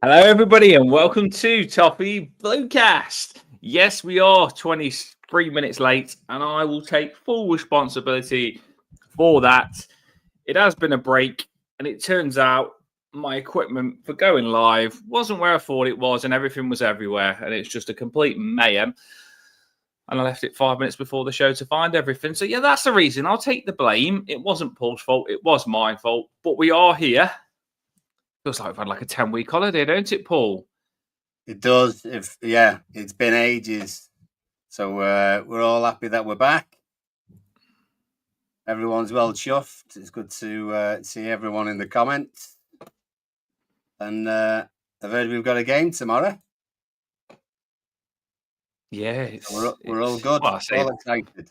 Hello, everybody, and welcome to Toffee Bluecast. Yes, we are 23 minutes late, and I will take full responsibility for that. It has been a break, and it turns out my equipment for going live wasn't where I thought it was, and everything was everywhere, and it's just a complete mayhem. And I left it 5 minutes before the show to find everything. So, yeah, that's the reason. I'll take the blame. It wasn't Paul's fault, it was my fault, but we are here. Feels like we've had like a 10-week holiday, don't it, Paul? It does. It's been ages. So we're all happy that we're back. Everyone's well chuffed. It's good to see everyone in the comments. And I've heard we've got a game tomorrow. Yeah, we're all good. Well, all excited.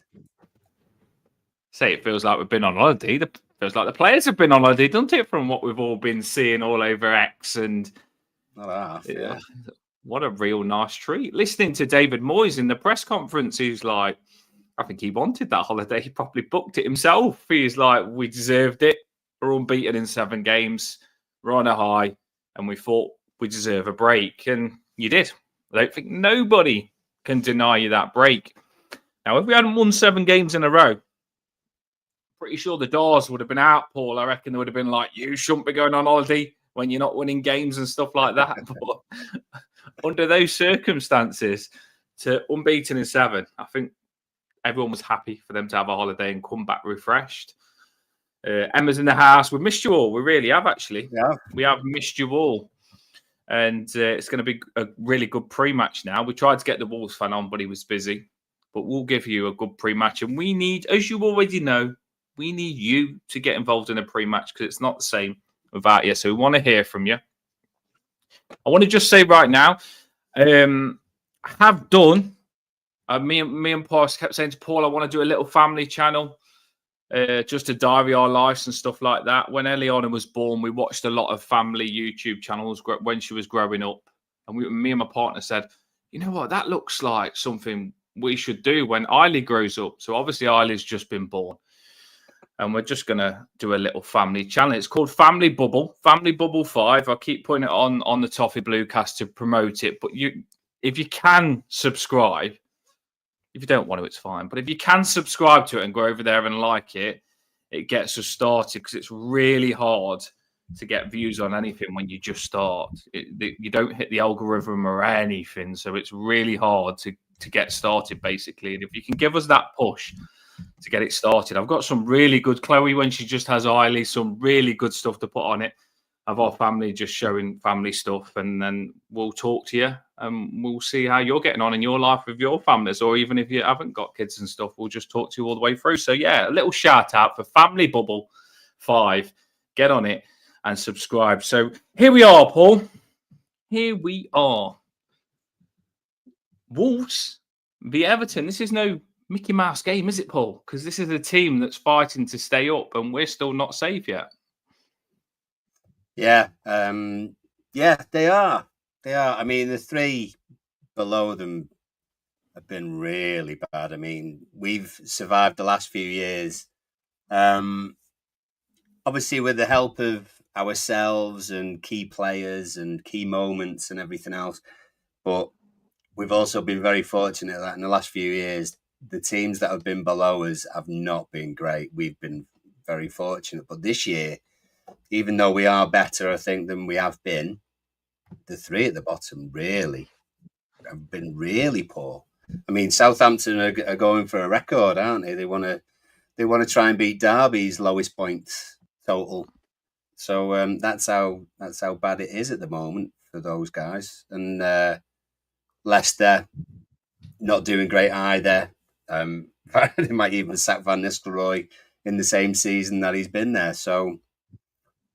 Say it feels like we've been on holiday. It feels like the players have been on holiday, doesn't it? From what we've all been seeing all over X and what a real nice treat. Listening to David Moyes in the press conference, he's like, I think he wanted that holiday. He probably booked it himself. He's like, we deserved it. We're unbeaten in 7 games. We're on a high, and we thought we deserve a break. And you did. I don't think nobody can deny you that break. Now, if we hadn't won 7 games in a row, pretty sure the doors would have been out, Paul. I reckon they would have been like, you shouldn't be going on holiday when you're not winning games and stuff like that. But under those circumstances, to unbeaten in 7, I think everyone was happy for them to have a holiday and come back refreshed. Emma's in the house. We've missed you all. We really have, actually. Yeah. We have missed you all. And it's going to be a really good pre-match now. We tried to get the Wolves fan on, but he was busy. But we'll give you a good pre-match. And we need, as you already know, we need you to get involved in a pre-match because it's not the same without you. So we want to hear from you. I want to just say right now, I have done. Me and Paul kept saying to Paul, I want to do a little family channel, just to diary our lives and stuff like that. When Eliana was born, we watched a lot of family YouTube channels when she was growing up. And me and my partner said, you know what, that looks like something we should do when Eiley grows up. So obviously Eiley's just been born. And we're just going to do a little family channel. It's called Family Bubble 5. I keep putting it on the Toffee Bluecast to promote it. But if you can subscribe, if you don't want to, it's fine. But if you can subscribe to it and go over there and like it, it gets us started because it's really hard to get views on anything when you just start. You don't hit the algorithm or anything. So it's really hard to get started, basically. And if you can give us that push to get it started. I've got some really good, Chloe, when she just has Eiley, some really good stuff to put on it of our family, just showing family stuff. And then we'll talk to you and we'll see how you're getting on in your life with your families, or even if you haven't got kids and stuff, we'll just talk to you all the way through. So yeah, a little shout out for Family Bubble 5. Get on it and subscribe. So here we are, Paul. Here we are. Wolves v Everton. This is no Mickey Mouse game, is it, Paul? Because this is a team that's fighting to stay up and we're still not safe yet. Yeah. They are. I mean, the 3 below them have been really bad. I mean, we've survived the last few years. Obviously, with the help of ourselves and key players and key moments and everything else. But we've also been very fortunate that in the last few years, the teams that have been below us have not been great. We've been very fortunate. But this year, even though we are better, I think, than we have been, the 3 at the bottom really have been really poor. I mean, Southampton are going for a record, aren't they? They want to try and beat Derby's lowest points total. So that's how bad it is at the moment for those guys. And Leicester not doing great either. They might even sack Van Nistelrooy in the same season that he's been there. So,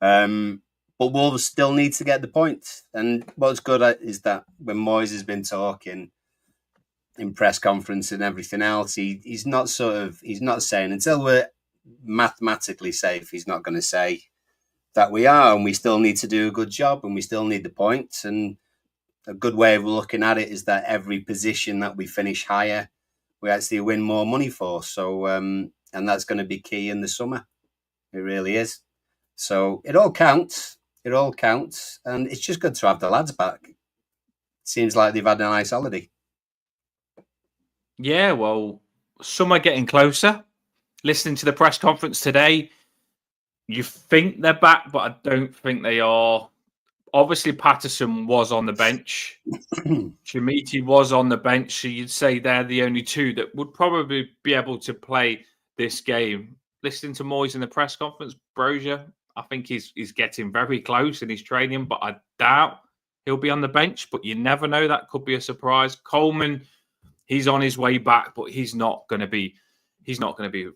but Wolves still need to get the points. And what's good is that when Moyes has been talking in press conference and everything else, he's not saying until we're mathematically safe, he's not going to say that we are, and we still need to do a good job and we still need the points. And a good way of looking at it is that every position that we finish higher, we actually win more money for. So, and that's going to be key in the summer. It really is. So it all counts. It all counts, and it's just good to have the lads back. Seems like they've had a nice holiday. Yeah, well, some are getting closer. Listening to the press conference today, you think they're back, but I don't think they are. Obviously, Patterson was on the bench. Shimiti was on the bench. So you'd say they're the only two that would probably be able to play this game. Listening to Moyes in the press conference, Brozier, I think he's getting very close in his training, but I doubt he'll be on the bench. But you never know. That could be a surprise. Coleman, he's on his way back, but he's not going to be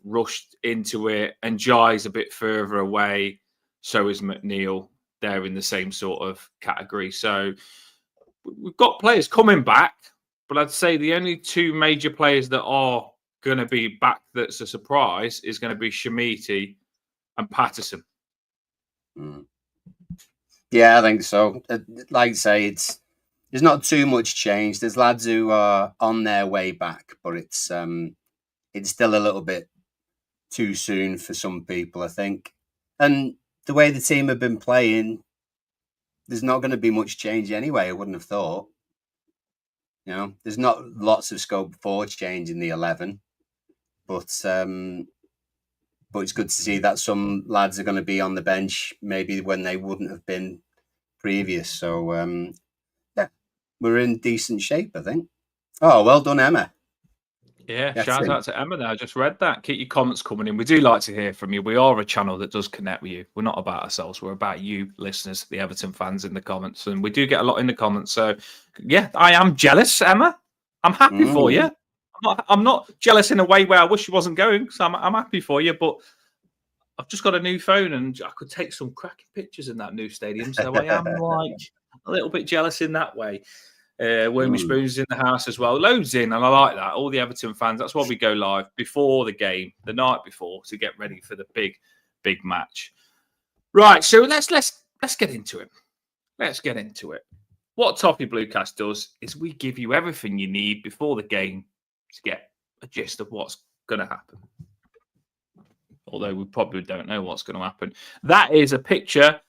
rushed into it. And Jai's a bit further away. So is McNeil. They're in the same sort of category. So we've got players coming back, but I'd say the only two major players that are going to be back that's a surprise is going to be Shimiti and Patterson. Yeah, I think so. Like I say, there's not too much change. There's lads who are on their way back, but it's still a little bit too soon for some people, I think. And the way the team have been playing, there's not going to be much change anyway, I wouldn't have thought. There's not lots of scope for change in the 11, but it's good to see that some lads are going to be on the bench maybe when they wouldn't have been previous. So, yeah, we're in decent shape, I think. Oh, well done, Emma. Yeah, shout out to Emma there. I just read that. Keep your comments coming in. We do like to hear from you. We are a channel that does connect with you. We're not about ourselves. We're about you, listeners, the Everton fans in the comments. And we do get a lot in the comments. So, yeah, I am jealous, Emma. I'm happy for you. I'm not jealous in a way where I wish you wasn't going. So I'm happy for you. But I've just got a new phone and I could take some cracking pictures in that new stadium. So I am like a little bit jealous in that way. Wormy Spoons in the house as well. Loads in, and I like that. All the Everton fans. That's why we go live before the game, the night before, to get ready for the big match. Right. So let's get into it. Let's get into it. What Toffee Bluecast does is we give you everything you need before the game to get a gist of what's going to happen. Although we probably don't know what's going to happen. That is a picture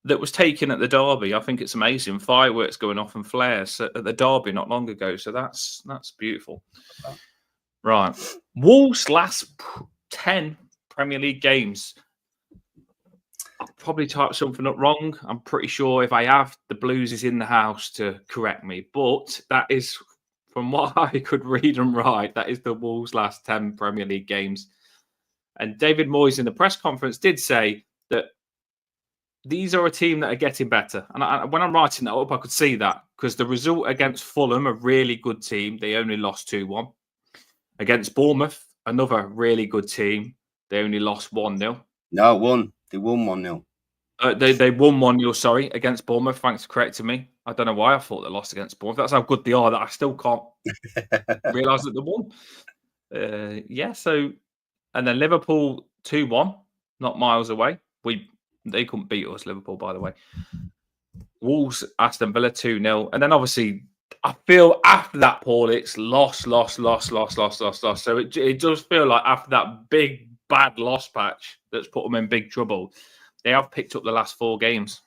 that was taken at the Derby. I think it's amazing. Fireworks going off and flares at the Derby not long ago. So that's beautiful. Right. Wolves' last 10 Premier League games. I'll probably type something up wrong. I'm pretty sure if I have, the Blues is in the house to correct me. But that is, from what I could read and write, that is the Wolves' last 10 Premier League games. And David Moyes in the press conference did say that these are a team that are getting better. And when I'm writing that up, I could see that because the result against Fulham, a really good team, they only lost 2-1. Against Bournemouth, another really good team, they only lost 1-0. No, won. They won 1-0. They won 1-0, sorry, against Bournemouth. Thanks for correcting me. I don't know why I thought they lost against Bournemouth. That's how good they are that I still can't realise that they won. Yeah, so... And then Liverpool 2-1, not miles away. They couldn't beat us, Liverpool, by the way. Wolves, Aston Villa 2-0. And then obviously, I feel after that, Paul, it's loss. So it does feel like after that big, bad loss patch that's put them in big trouble, they have picked up the last 4 games.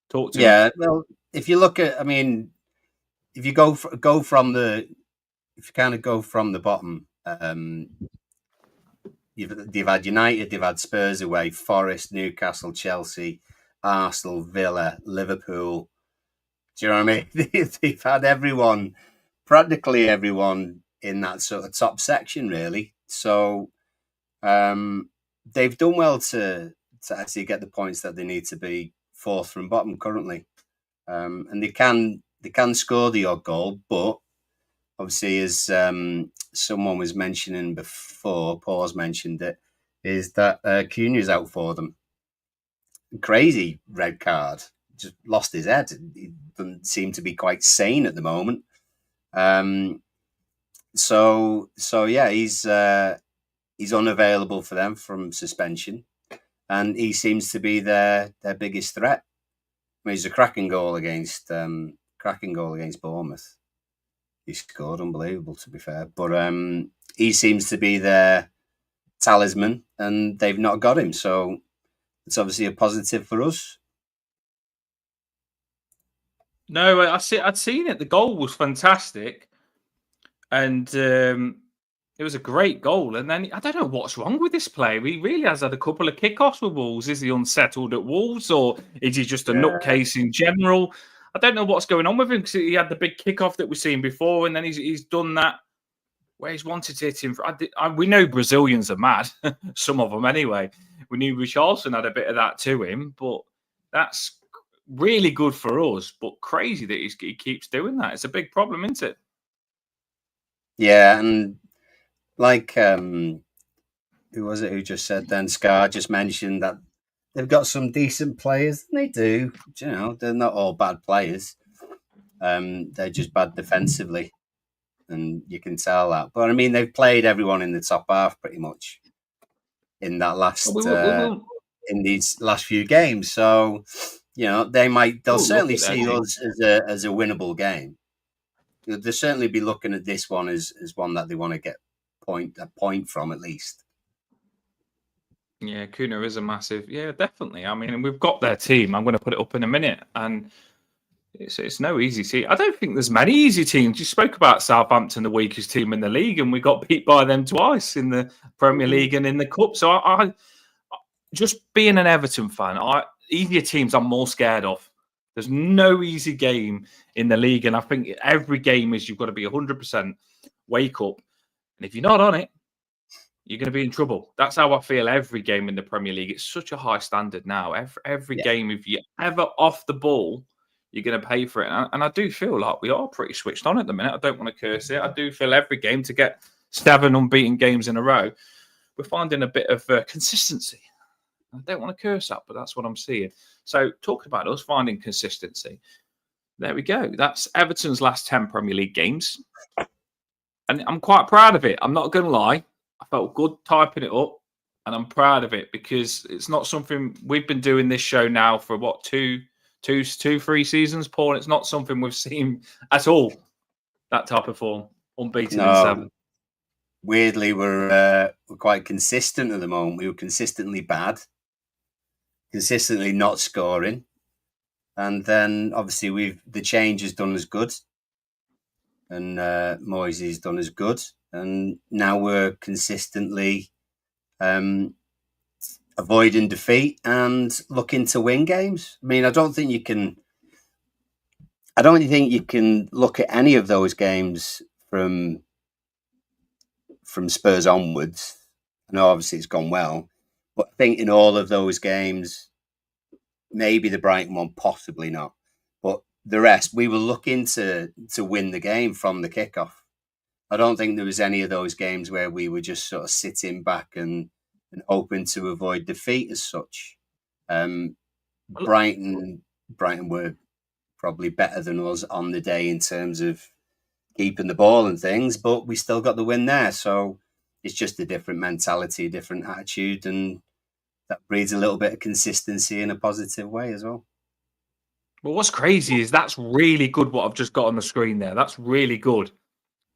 Talk to me. Yeah, well, if you look at, if you go from the bottom, they've had United, they've had Spurs away, Forest, Newcastle, Chelsea, Arsenal, Villa, Liverpool. Do you know what I mean? They've had practically everyone in that sort of top section, really. So they've done well to actually get the points that they need to be 4th from bottom currently. And they can score the odd goal, but obviously, as someone was mentioning before, Paul's mentioned it, is that Cunha's out for them. Crazy red card. Just lost his head. He doesn't seem to be quite sane at the moment. So yeah, he's unavailable for them from suspension, and he seems to be their biggest threat. He's a cracking goal against Bournemouth. He scored, unbelievable to be fair. But he seems to be their talisman, and they've not got him. So it's obviously a positive for us. No, I'd seen it. The goal was fantastic, and it was a great goal. And then I don't know what's wrong with this player. He really has had a couple of kickoffs with Wolves. Is he unsettled at Wolves, or is he just a Yeah, nutcase in general? I don't know what's going on with him because he had the big kickoff that we've seen before, and then he's done that where he's wanted to hit him. We know Brazilians are mad, some of them anyway. We knew Richarlison had a bit of that to him, but that's really good for us, but crazy that he keeps doing that. It's a big problem, isn't it? yeah, and like who was it who just said then? Scar just mentioned that they've got some decent players. And they do, you know, they're not all bad players. They're just bad defensively, and you can tell that. But I mean, they've played everyone in the top half pretty much in that Well, last we will in these last few games. So you know, they'll we'll look certainly at their see team. us as a winnable game. They'll certainly be looking at this one as one that they want to get a point from at least. Yeah, Kuna is a massive. Yeah, definitely. I mean, and we've got their team. I'm going to put it up in a minute, and it's no easy team. I don't think there's many easy teams. You spoke about Southampton, the weakest team in the league, and we got beat by them twice in the Premier Mm. League and in the Cup. So I just being an Everton fan, easier teams I'm more scared of. There's no easy game in the league, and I think every game is you've got to be 100% wake up, and if you're not on it, you're going to be in trouble. That's how I feel every game in the Premier League. It's such a high standard now. Every Yeah, game, if you're ever off the ball, you're going to pay for it. And I do feel like we are pretty switched on at the minute. I don't want to curse it. I do feel every game to get 7 unbeaten games in a row, we're finding a bit of consistency. I don't want to curse that, but that's what I'm seeing. So, talking about us finding consistency, there we go. That's Everton's last 10 Premier League games. And I'm quite proud of it. I'm not going to lie. I felt good typing it up, and I'm proud of it because it's not something we've been doing this show now for what, 3 seasons, Paul. It's not something we've seen at all, that type of form, unbeaten in no. 7. Weirdly, we're quite consistent at the moment. We were consistently bad, consistently not scoring, and then obviously the change has done us good, and Moisey's done us good, and now we're consistently avoiding defeat and looking to win games. I mean, I don't think you can look at any of those games from Spurs onwards. I know obviously it's gone well, but I think in all of those games, maybe the Brighton one, possibly not, but the rest, we were looking to win the game from the kickoff. I don't think there was any of those games where we were just sort of sitting back and hoping to avoid defeat as such. Um, Brighton were probably better than us on the day in terms of keeping the ball and things, but we still got the win there. So it's just a different mentality, a different attitude, and that breeds a little bit of consistency in a positive way as well. Well, what's crazy is that's really good what I've just got on the screen there. That's really good.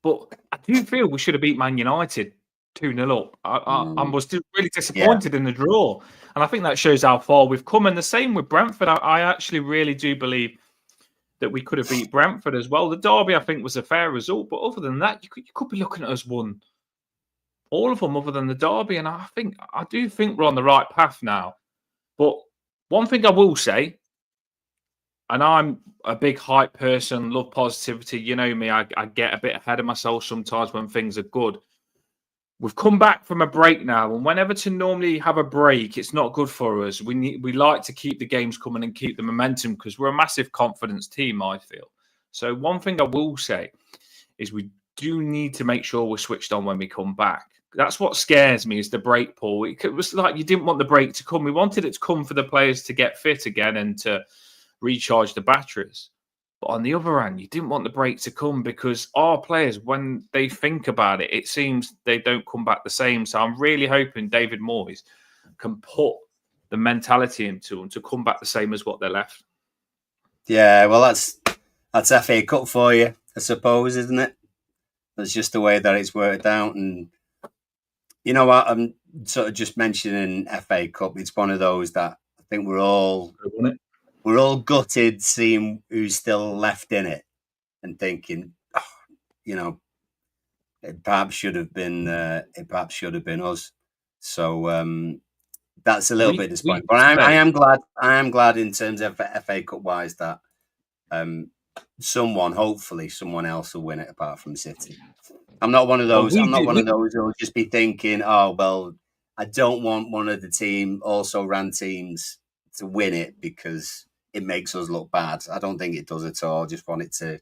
But I do feel we should have beat Man United 2-0 up. I Mm. was really Yeah, disappointed in the draw. And I think that shows how far we've come. And the same with Brentford. I actually really do believe that we could have beat Brentford as well. The derby, I think, was a fair result. But other than that, you could be looking at us won all of them other than the derby. And I do think we're on the right path now. But one thing I will say, and I'm a big hype person, love positivity. You know me, I get a bit ahead of myself sometimes when things are good. We've come back from a break now, and when Everton normally have a break, it's not good for us. We like to keep the games coming and keep the momentum because we're a massive confidence team, I feel. So one thing I will say is we do need to make sure we're switched on when we come back. That's what scares me is the break, Paul. It was like you didn't want the break to come. We wanted it to come for the players to get fit again and to recharge the batteries. But on the other hand, you didn't want the break to come because our players, when they think about it, it seems they don't come back the same. So I'm really hoping David Moyes can put the mentality into them to come back the same as what they left. yeah. Well, that's FA Cup for you, I suppose, isn't it? That's just the way that it's worked out. And you know what? I'm sort of just mentioning FA Cup. It's one of those that I think we're all Won it. we're all gutted seeing who's still left in it and thinking, oh, you know, it perhaps should have been us. So that's a little bit We disappointing. did But I say am glad in terms of FA Cup wise that hopefully someone else will win it apart from City. I'm not one of well, those. I'm not one of those who'll just be thinking, oh well, I don't want one of the also ran teams to win it because it makes us look bad. I don't think it does at all. I just want it to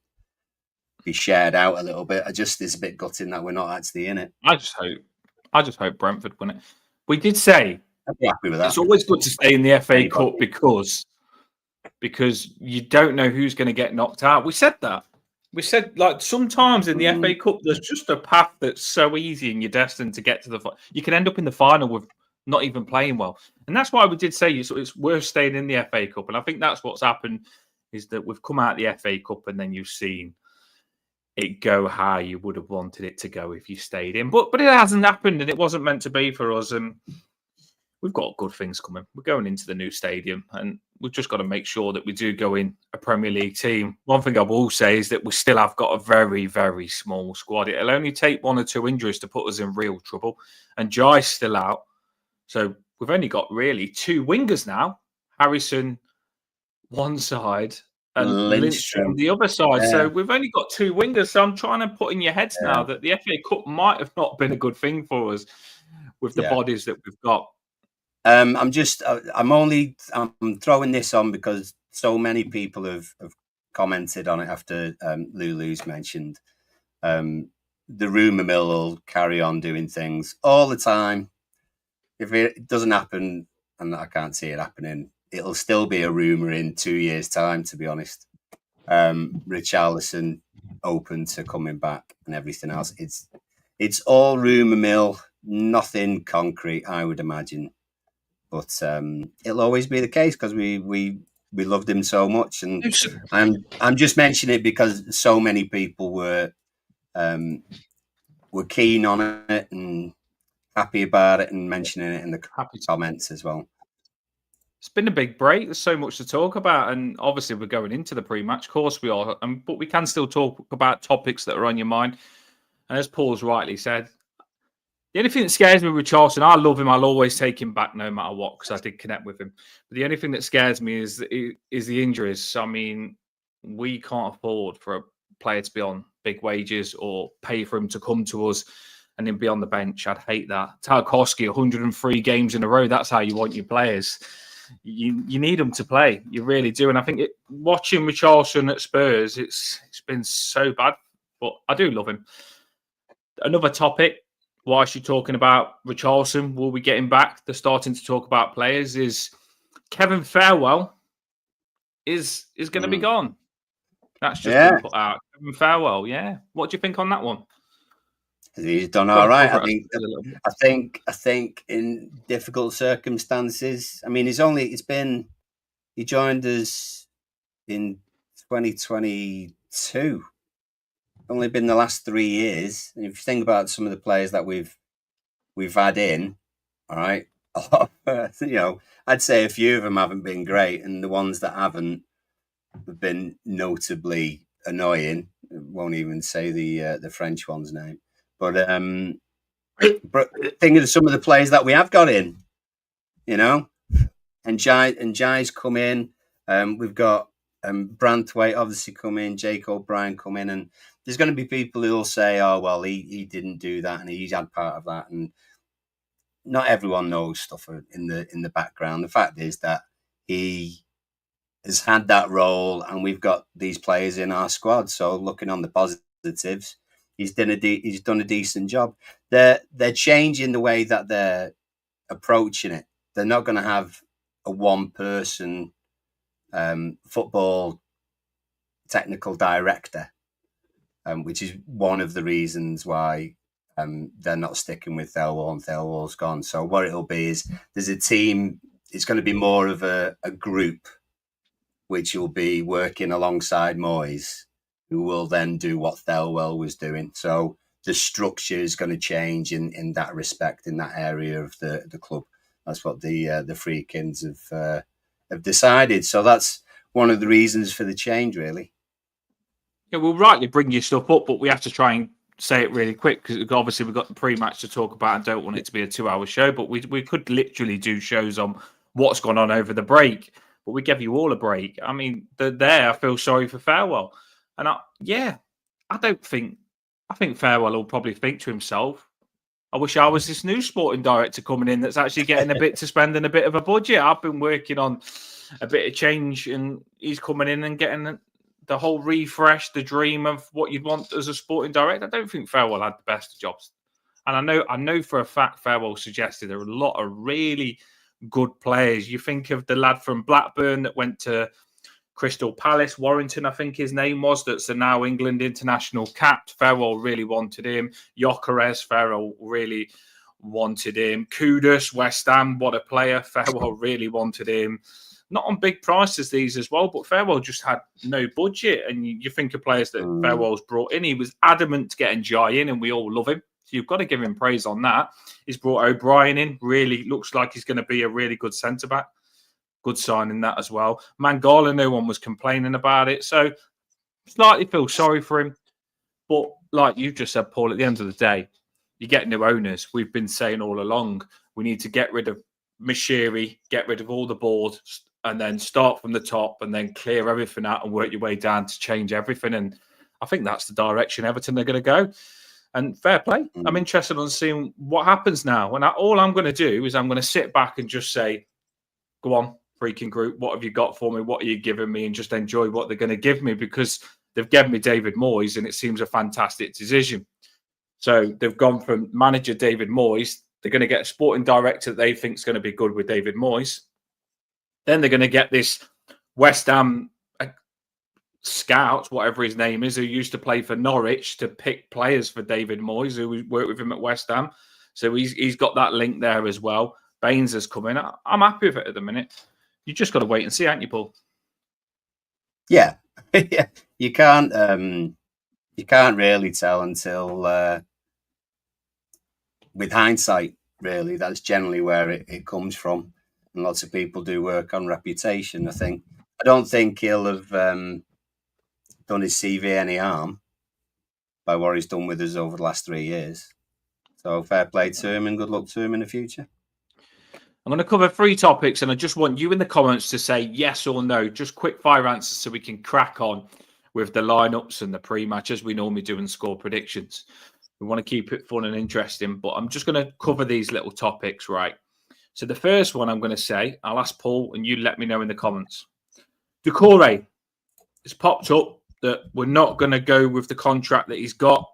be shared out a little bit. It's a bit gutting that we're not actually in it. I just hope Brentford win it. We did say I'd be happy with that. it's always good to stay in the FA Anybody. Cup because you don't know who's going to get knocked out. We said that. We said like sometimes in the FA Cup, there's just a path that's so easy, and you're destined to get to the. You can end up in the final with not even playing well, and that's why we did say it's worth staying in the FA Cup. And I think that's what's happened is that we've come out the FA Cup, and then you've seen it go how you would have wanted it to go if you stayed in. But it hasn't happened, and it wasn't meant to be for us. And we've got good things coming. We're going into the new stadium, and we've just got to make sure that we do go in a Premier League team. One thing I will say is that we still have got a very, very small squad. It'll only take 1 or 2 injuries to put us in real trouble. And Jai's still out. So we've only got really 2 wingers now. Harrison one side and Lindstrom the other side. Yeah. So we've only got 2 wingers. So I'm trying to put in your heads now that the FA Cup might have not been a good thing for us with the bodies that we've got. I'm throwing this on because so many people have commented on it after Lulu's mentioned. The rumour mill will carry on doing things all the time. If it doesn't happen, and I can't see it happening, it'll still be a rumour in 2 years' time, to be honest. Richarlison open to coming back and everything else. It's all rumour mill, nothing concrete, I would imagine. But it'll always be the case because we loved him so much, and I'm just mentioning it because so many people were keen on it and happy about it and mentioning it in the comments as well. It's been a big break. There's so much to talk about, and obviously we're going into the pre-match. Of course we are, but we can still talk about topics that are on your mind. And as Paul's rightly said, the only thing that scares me with Charlton, I love him. I'll always take him back no matter what because I did connect with him. But the only thing that scares me is the injuries. I mean, we can't afford for a player to be on big wages or pay for him to come to us and then be on the bench. I'd hate that. Tarkowski, 103 games in a row. That's how you want your players. You need them to play. You really do. And I think watching Richarlison at Spurs, it's been so bad. But I do love him. Another topic. Whilst you're talking about Richarlison, will we get him back? They're starting to talk about players. Is Kevin Farewell is going to be gone? That's just been put out. Kevin Farewell, yeah. What do you think on that one? He's done all right. I think in difficult circumstances. I mean, he joined us in 2022. Only been the last 3 years. And if you think about some of the players that we've had in, all right, I'd say a few of them haven't been great, and the ones that have been notably annoying. I won't even say the French one's name, but think of some of the players that we have got in, and Jai's come in. We've got Branthwaite obviously come in, Jake O'Brien come in, and there's going to be people who will say, "Oh, well, he didn't do that, and he's had part of that." And not everyone knows stuff in the background. The fact is that he has had that role, and we've got these players in our squad. So, looking on the positives, he's done a decent job. They're changing the way that they're approaching it. They're not going to have a one-person football technical director. Which is one of the reasons why they're not sticking with Thelwell, and Thelwell's gone. So what it'll be is there's a team. It's going to be more of a group, which will be working alongside Moyes, who will then do what Thelwell was doing. So the structure is going to change in that respect, in that area of the club. That's what the Freakins have decided. So that's one of the reasons for the change, really. Yeah, we'll rightly bring your stuff up, but we have to try and say it really quick because obviously we've got the pre-match to talk about and don't want it to be a 2-hour show, but we could literally do shows on what's gone on over the break, but we give you all a break. I mean, I feel sorry for Farewell. And I think Farewell will probably think to himself, I wish I was this new sporting director coming in that's actually getting a bit to spend and a bit of a budget. I've been working on a bit of change and he's coming in and getting the whole refresh, the dream of what you'd want as a sporting director. I don't think Farewell had the best jobs. And I know for a fact Farewell suggested there are a lot of really good players. You think of the lad from Blackburn that went to Crystal Palace, Warrington, I think his name was, that's a now England international cap. Farewell really wanted him. Gyökeres, Farewell really wanted him. Kudus, West Ham, what a player. Farewell really wanted him. Not on big prices, these as well, but Farewell just had no budget. And you think of players that Farewell's brought in. He was adamant to getting Jai in, and we all love him. So you've got to give him praise on that. He's brought O'Brien in. Really looks like he's going to be a really good centre-back. Good signing that as well. Mangala, no one was complaining about it. So slightly feel sorry for him. But like you just said, Paul, at the end of the day, you get new owners. We've been saying all along, we need to get rid of Mishiri, get rid of all the board, and then start from the top and then clear everything out and work your way down to change everything. And I think that's the direction Everton are going to go. And fair play. I'm interested on seeing what happens now. And all I'm going to do is I'm going to sit back and just say, go on, freaking group, what have you got for me? What are you giving me? And just enjoy what they're going to give me, because they've given me David Moyes and it seems a fantastic decision. So they've gone from manager David Moyes. They're going to get a sporting director that they think is going to be good with David Moyes. Then they're going to get this West Ham scout, whatever his name is, who used to play for Norwich, to pick players for David Moyes, who worked with him at West Ham. So he's got that link there as well. Baines has come in. I'm happy with it at the minute. You just got to wait and see, haven't you, Paul? Yeah, yeah. You can't really tell until with hindsight. Really, that's generally where it comes from. And lots of people do work on reputation. I don't think he'll have done his CV any harm by what he's done with us over the last 3 years. So fair play to him and good luck to him in the future. I'm going to cover 3 topics, and I just want you in the comments to say yes or no, just quick fire answers so we can crack on with the lineups and the pre-match as we normally do and score predictions. We want to keep it fun and interesting, but I'm just going to cover these little topics, right? So the first one I'm going to say, I'll ask Paul and you let me know in the comments. Doucouré has popped up that we're not going to go with the contract that he's got.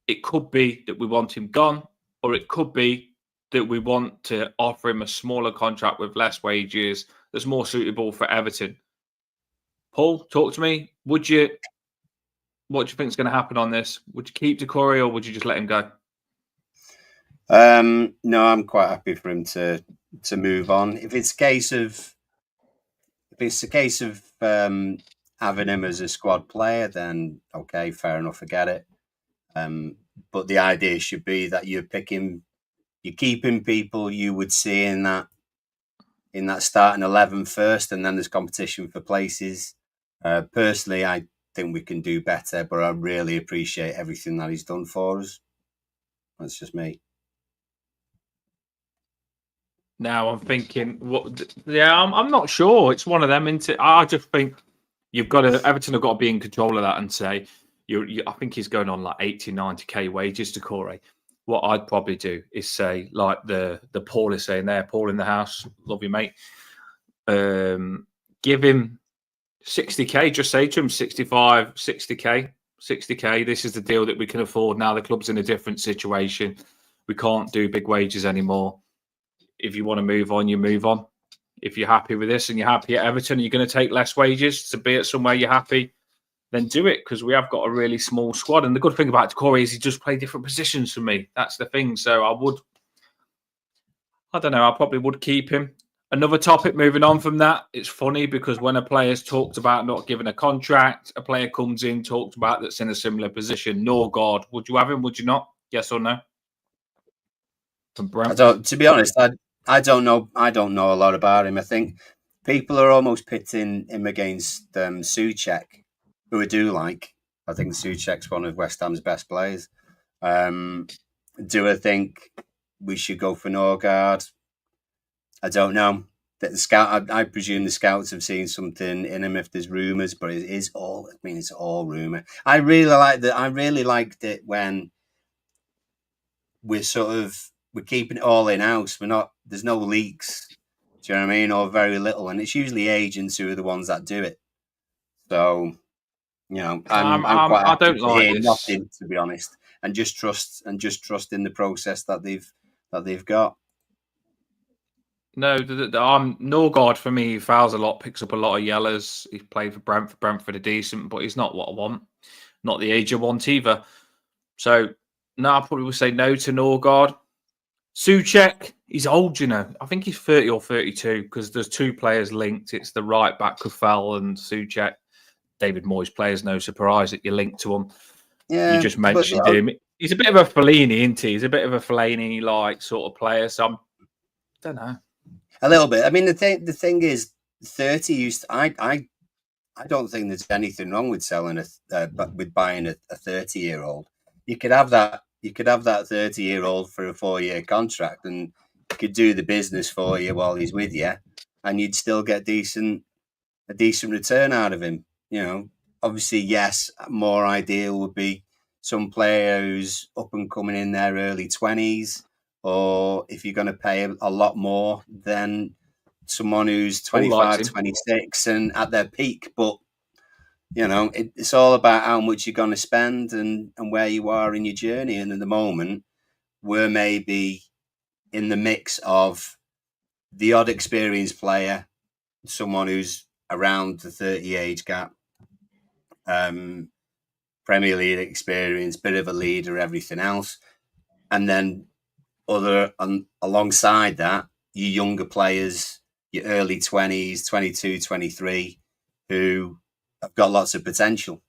It could be that we want him gone, or it could be that we want to offer him a smaller contract with less wages that's more suitable for Everton. Paul, talk to me. What do you think is going to happen on this? Would you keep Doucouré or would you just let him go? No, I'm quite happy for him to move on. If it's a case of having him as a squad player, then okay, fair enough, I get it. But the idea should be that you're keeping people you would see in that starting 11 first, and then there's competition for places. Personally, I think we can do better, but I really appreciate everything that he's done for us. That's just me. Now I'm thinking, I'm not sure. It's one of them. I just think Everton have got to be in control of that and say, I think he's going on like 80, 90k wages to Doucouré. What I'd probably do is say, like the Paul is saying there, Paul in the house, love you, mate. Give him 60k, just say to him 65, 60k. This is the deal that we can afford now. The club's in a different situation. We can't do big wages anymore. If you want to move on, you move on. If you're happy with this and you're happy at Everton, you're going to take less wages to be at somewhere you're happy, then do it, because we have got a really small squad. And the good thing about Doucouré is he just play different positions for me. That's the thing. So I probably would keep him. Another topic moving on from that, it's funny because when a player's talked about not giving a contract, a player comes in, talked about that's in a similar position. Norgard, would you have him? Would you not? Yes or no? To be honest, I don't know a lot about him. I think people are almost pitting him against Souček, who I do like. I think Souček's one of West Ham's best players. Do I think we should go for Norgard? I don't know. That the scout, I presume the scouts have seen something in him if there's rumours, but it is all. I mean, it's all rumour. I really like that. I really liked it when we're keeping it all in house. We're not. There's no leaks. Do you know what I mean? Or very little, and it's usually agents who are the ones that do it. So, I'm quite I happy don't to like hear this. nothing, to be honest, and just trust in the process that they've got. No, Norgard for me. He fouls a lot, picks up a lot of yellows. He's played for Brentford. Brentford are decent, but he's not what I want. Not the age I want either. So, no, I probably would say no to Norgard. Souček, he's old, you know. I think he's 30 or 32 because there's two players linked. It's the right back, Kufel, and Souček. David Moyes players, no surprise that you're linked to him. Yeah, You just mentioned him. He's a bit of a Fellaini, isn't he? He's a bit of a Fellaini-like sort of player. So I don't know. A little bit. I mean, the thing is, 30 used. I don't think there's anything wrong with selling with buying a 30-year-old. You could have that. You could have that 30-year-old for a 4-year contract, and he could do the business for you while he's with you, and you'd still get a decent return out of him. Obviously, yes, more ideal would be some player who's up and coming in their early 20s, or if you're going to pay a lot more than someone who's 25, 26 and at their peak. But, it's all about how much you're going to spend and where you are in your journey. And at the moment, we're maybe in the mix of the odd experienced player, someone who's around the 30 age gap, Premier League experience, bit of a leader, everything else. And then alongside that, your younger players, your early 20s, 22, 23, who have got lots of potential.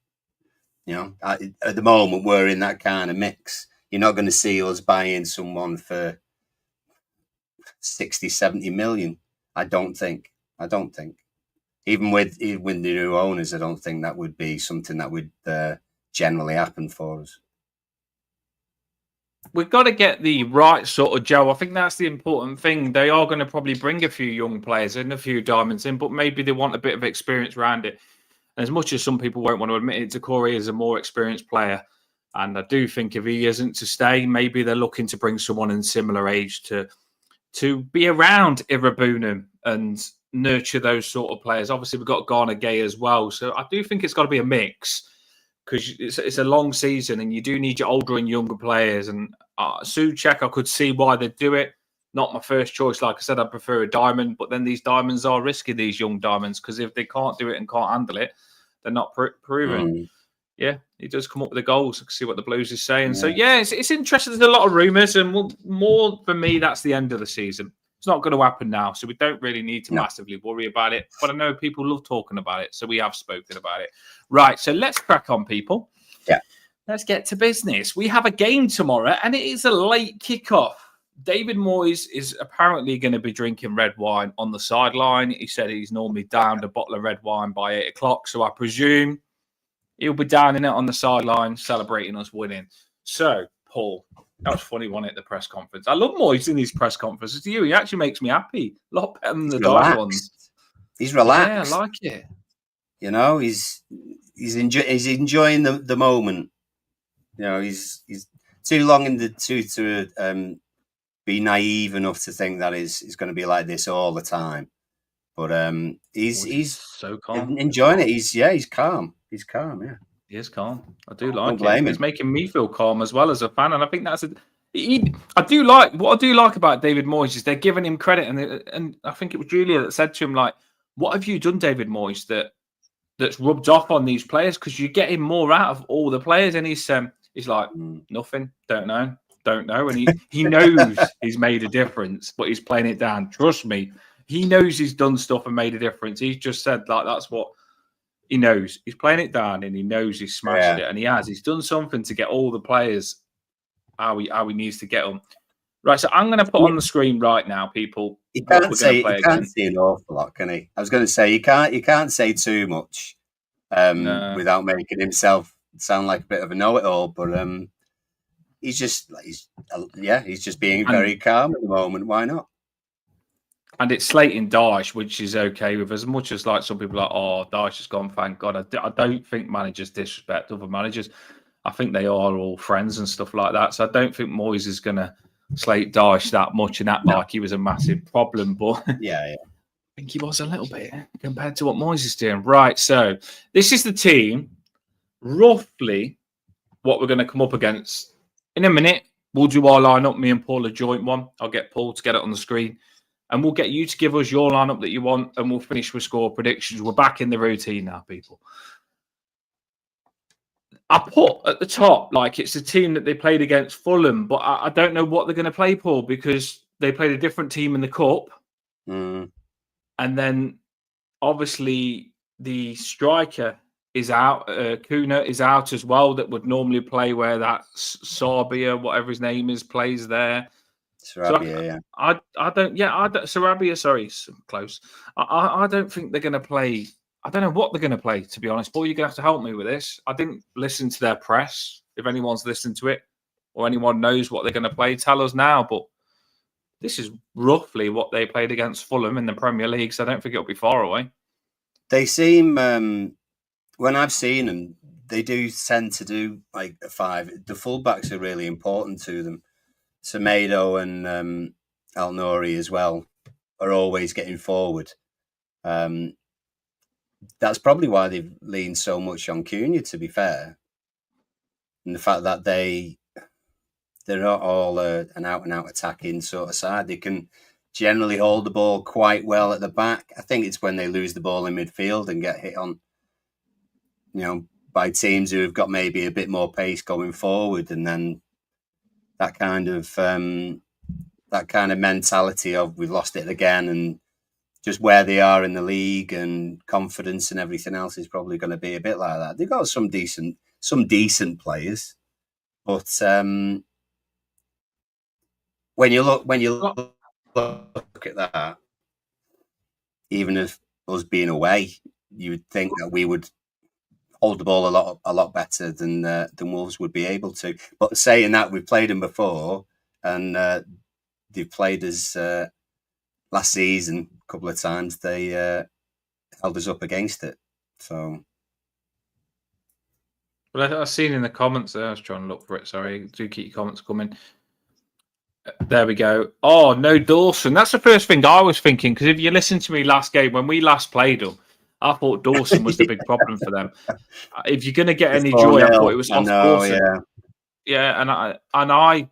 At the moment, we're in that kind of mix. You're not going to see us buying someone for 60, 70 million. I don't think. Even with the new owners, I don't think that would be something that would generally happen for us. We've got to get the right sort of Joe. I think that's the important thing. They are going to probably bring a few young players in, a few diamonds in, but maybe they want a bit of experience around it. And as much as some people won't want to admit it, Decore is a more experienced player. And I do think if he isn't to stay, maybe they're looking to bring someone in similar age to be around Irabunum and nurture those sort of players. Obviously, we've got Garner Gay as well. So I do think it's got to be a mix because it's a long season and you do need your older and younger players. And Souček, I could see why they do it. Not my first choice. Like I said, I prefer a diamond, but then these diamonds are risky, these young diamonds, because if they can't do it and can't handle it, they're not proven. Yeah, he does come up with the goals. I can see what the Blues is saying. Yeah. So, yeah, it's interesting. There's a lot of rumours, and more for me, that's the end of the season. It's not going to happen now, so we don't really need to massively worry about it. But I know people love talking about it, so we have spoken about it. Right, so let's crack on, people. Yeah. Let's get to business. We have a game tomorrow, and it is a late kickoff. David Moyes is apparently going to be drinking red wine on the sideline. He said he's normally downed a bottle of red wine by 8 o'clock, so I presume he'll be down in it on the sideline celebrating us winning. So, Paul, that was funny, wasn't it, the press conference? I love Moyes in these press conferences. He actually makes me happy. A lot better than the dark ones. He's relaxed. Yeah, I like it. He's enjoying the moment. He's too long in the tooth to be naive enough to think that it's going to be like this all the time. But he's so calm, enjoying it. He's calm. He's calm. Yeah, he is calm. I do like it. He's making me feel calm as well as a fan, and I think that's I do like about David Moyes is they're giving him credit, and I think it was Julia that said to him, like, "What have you done, David Moyes, that's rubbed off on these players? Because you're getting more out of all the players." And he's like, "Nothing. Don't know." And he knows he's made a difference, but he's playing it down. Trust me, he knows he's done stuff and made a difference. He's just said, like, that's what he knows. He's playing it down and he knows he's smashed it, and he has. He's done something to get all the players how he needs to get them. Right, so I'm going to put on the screen right now, people, He what can't we're going to say play again. an awful lot, can he? I was going to say you can't say too much No. without making himself sound like a bit of a know-it-all. But he's just being very calm at the moment. Why not? And it's slating Dyche, which is okay with as much as like some people are like, oh, Dyche has gone, thank God. I don't think managers disrespect other managers. I think they are all friends and stuff like that. So I don't think Moyes is going to slate Dyche that much and act like he was a massive problem. But yeah. I think he was a little bit compared to what Moyes is doing. Right, so this is the team, roughly what we're going to come up against. In a minute, we'll do our lineup, me and Paul a joint one. I'll get Paul to get it on the screen. And we'll get you to give us your lineup that you want, and we'll finish with score predictions. We're back in the routine now, people. I put at the top, like it's a team that they played against Fulham, but I don't know what they're going to play, Paul, because they played a different team in the Cup. Mm. And then, obviously, the striker is out. Kuna is out as well, that would normally play where that Sarabia, whatever his name is, plays there. Sarabia, I don't. Sarabia, sorry, close. I don't think they're going to play. I don't know what they're going to play, to be honest. Paul, you're going to have to help me with this. I didn't listen to their press. If anyone's listened to it or anyone knows what they're going to play, tell us now. But this is roughly what they played against Fulham in the Premier League, so I don't think it'll be far away. They seem, when I've seen them, they do tend to do like a five. The fullbacks are really important to them. Semedo and El Nouri as well are always getting forward. That's probably why they've leaned so much on Cunha, to be fair. And the fact that they're not all an out-and-out attacking sort of side. They can generally hold the ball quite well at the back. I think it's when they lose the ball in midfield and get hit on, by teams who have got maybe a bit more pace going forward, and then that kind of mentality of we've lost it again, and just where they are in the league and confidence and everything else is probably going to be a bit like that. They've got some decent players, but when you look at that, even if us being away, you would think that we would hold the ball a lot better than Wolves would be able to. But saying that, we've played them before, and they've played us last season a couple of times. They held us up against it. So, Well, I've seen in the comments there. I was trying to look for it. Sorry, do keep your comments coming. There we go. Oh, no Dawson. That's the first thing I was thinking, because if you listened to me last game, when we last played them, I thought Dawson was the big problem for them. If you're going to get any joy, I thought it was off Dawson. Yeah, and I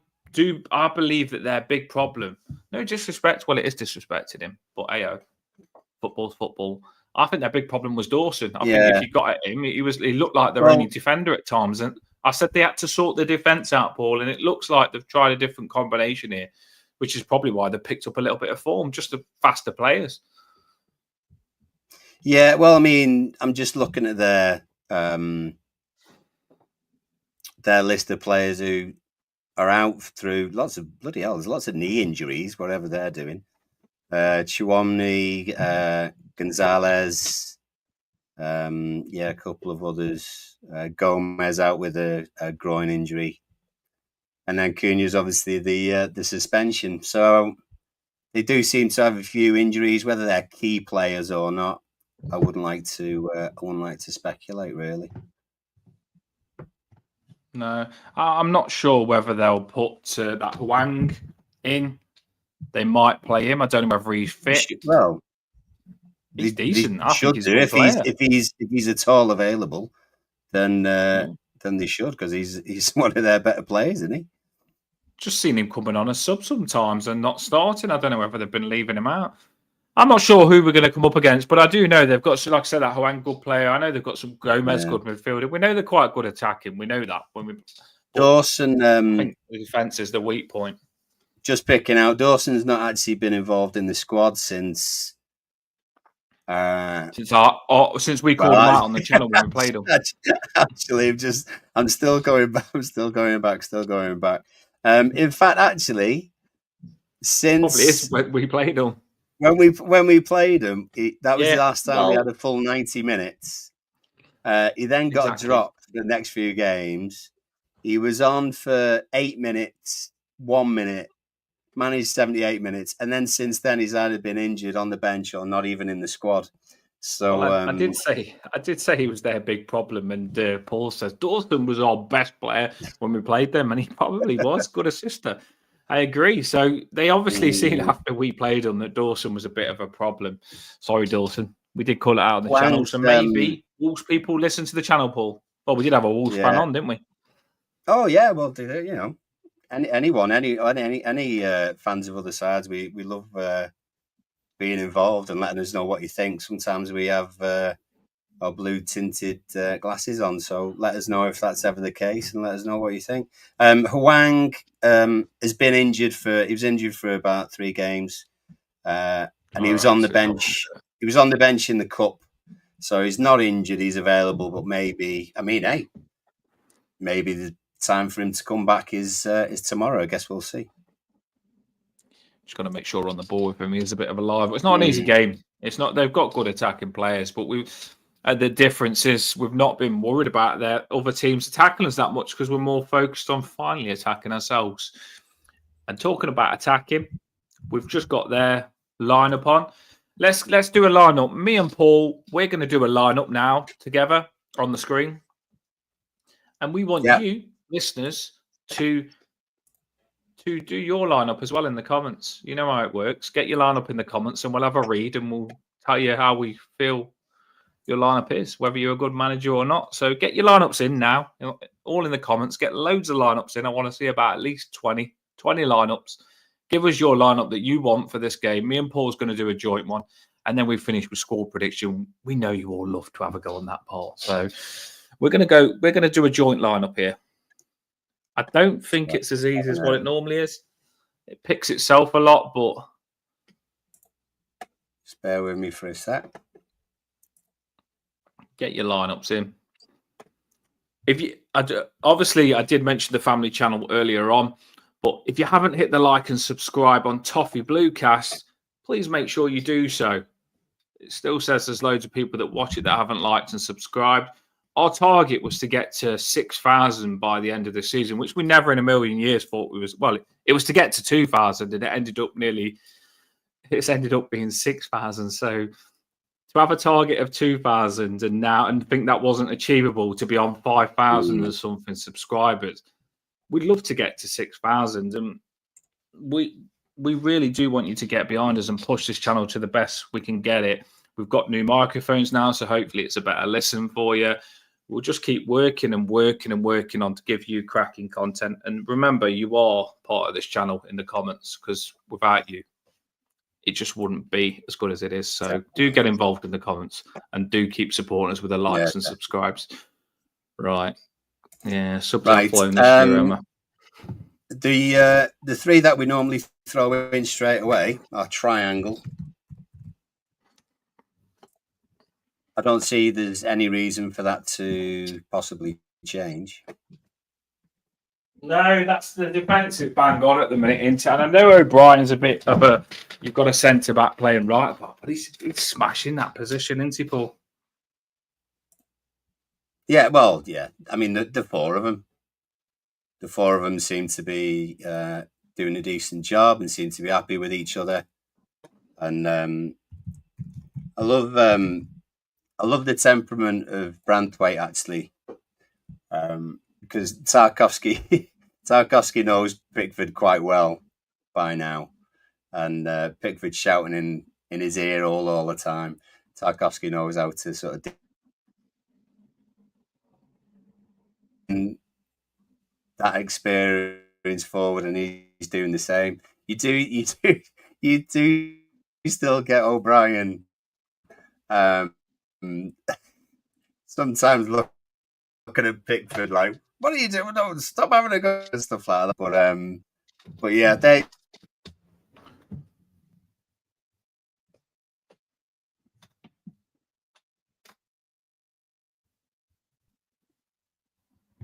believe that their big problem, no disrespect, well, it is disrespecting him, but football's football. I think their big problem was Dawson. I think if you got at him, he looked like their only defender at times. And I said they had to sort the defence out, Paul, and it looks like they've tried a different combination here, which is probably why they picked up a little bit of form, just the faster players. Yeah, well, I mean, I'm just looking at their list of players who are out through lots of there's lots of knee injuries, whatever they're doing. Chouamni, Gonzalez, a couple of others. Gomez out with a groin injury, and then Cunha's obviously the suspension. So they do seem to have a few injuries, whether they're key players or not. I wouldn't like to speculate, really. No, I'm not sure whether they'll put that Hwang in. They might play him. I don't know whether he's fit. Well, he's decent. I think he's a good player. If he's at all available, then they should, because he's one of their better players, isn't he? Just seen him coming on a sub sometimes and not starting. I don't know whether they've been leaving him out. I'm not sure who we're going to come up against, but I do know they've got, like I said, that Hwang good player. I know they've got some Gomez good midfielder. We know they're quite good attacking. We know that. Dawson, I think the defence is the weak point. Just picking out, Dawson's not actually been involved in the squad since we called him out on the channel when we played him. Actually, I'm still going back. In fact, actually, Probably is Since when we played them. when we played him, that was the Yeah, last time we had a full 90 minutes. He then got exactly. dropped for the next few games. He was on for 8 minutes, 1 minute, managed 78 minutes, and then since then he's either been injured on the bench or not even in the squad. So Well, I did say he was their big problem, and Paul says Dawson was our best player when we played them, and he probably was good assister. I agree. So they obviously seen after we played them that Dawson was a bit of a problem. Sorry, Dawson. We did call it out on the channel, so maybe Wolves people listen to the channel, Paul. Well, we did have a Wolves fan on, didn't we? Oh yeah, well, you know, anyone, any fans of other sides, we love being involved and letting us know what you think. Sometimes we have our blue tinted glasses on, so let us know if that's ever the case, and let us know what you think. Hwang has been injured he was injured for about 3 games, and he was on the bench. He was on the bench in the cup, so he's not injured. He's available, but maybe. I mean, hey, maybe the time for him to come back is tomorrow. I guess we'll see. Just got to make sure we're on the ball with him. He's a bit of a live. It's not an easy game. It's not. They've got good attacking players, but the difference is we've not been worried about their other teams attacking us that much because we're more focused on finally attacking ourselves. And talking about attacking, we've just got their lineup on. Let's do a lineup. Me and Paul, we're going to do a lineup now together on the screen, and we want you listeners to do your lineup as well in the comments. You know how it works. Get your lineup in the comments, and we'll have a read, and we'll tell you how we feel your lineup is, whether you're a good manager or not. So get your lineups in now, all in the comments. Get loads of lineups in. I want to see about at least 20 lineups. Give us your lineup that you want for this game. Me and Paul's going to do a joint one, and then we finish with score prediction. We know you all love to have a go on that part, so we're going to do a joint lineup here. I don't think it's as easy as what it normally is. It picks itself a lot, but just bear with me for a sec. Get your lineups in. Obviously, I did mention the family channel earlier on, but if you haven't hit the like and subscribe on Toffee Bluecast, please make sure you do so. It still says there's loads of people that watch it that haven't liked and subscribed. Our target was to get to 6,000 by the end of the season, which we never in a million years thought we was. Well, it was to get to 2,000, and it's ended up being 6,000. So to have a target of 2,000 and think that wasn't achievable, to be on 5,000 or something subscribers, we'd love to get to 6,000, and we really do want you to get behind us and push this channel to the best we can get it. We've got new microphones now, so hopefully it's a better listen for you. We'll just keep working and working and working on to give you cracking content. And remember, you are part of this channel in the comments, because without you, it just wouldn't be as good as it is. So do get involved in the comments and do keep supporting us with the likes and subscribes. Right. Yeah, subs have flown this year, Emma. The 3 that we normally throw in straight away are triangle. I don't see there's any reason for that to possibly change. No, that's the defensive bang on at the minute. And I know O'Brien's a bit of a. You've got a centre back playing right back, but he's smashing that position, isn't he, Paul? Yeah, well, yeah. I mean, the 4 of them. The 4 of them seem to be doing a decent job and seem to be happy with each other. And I love the temperament of Branthwaite, actually, because Tarkowski knows Pickford quite well by now, and Pickford shouting in his ear all the time. Tarkowski knows how to sort of that experience forward, and he's doing the same. You do still get O'Brien sometimes looking at Pickford like, what are you doing? No, stop having a go and stuff like that. But yeah, they.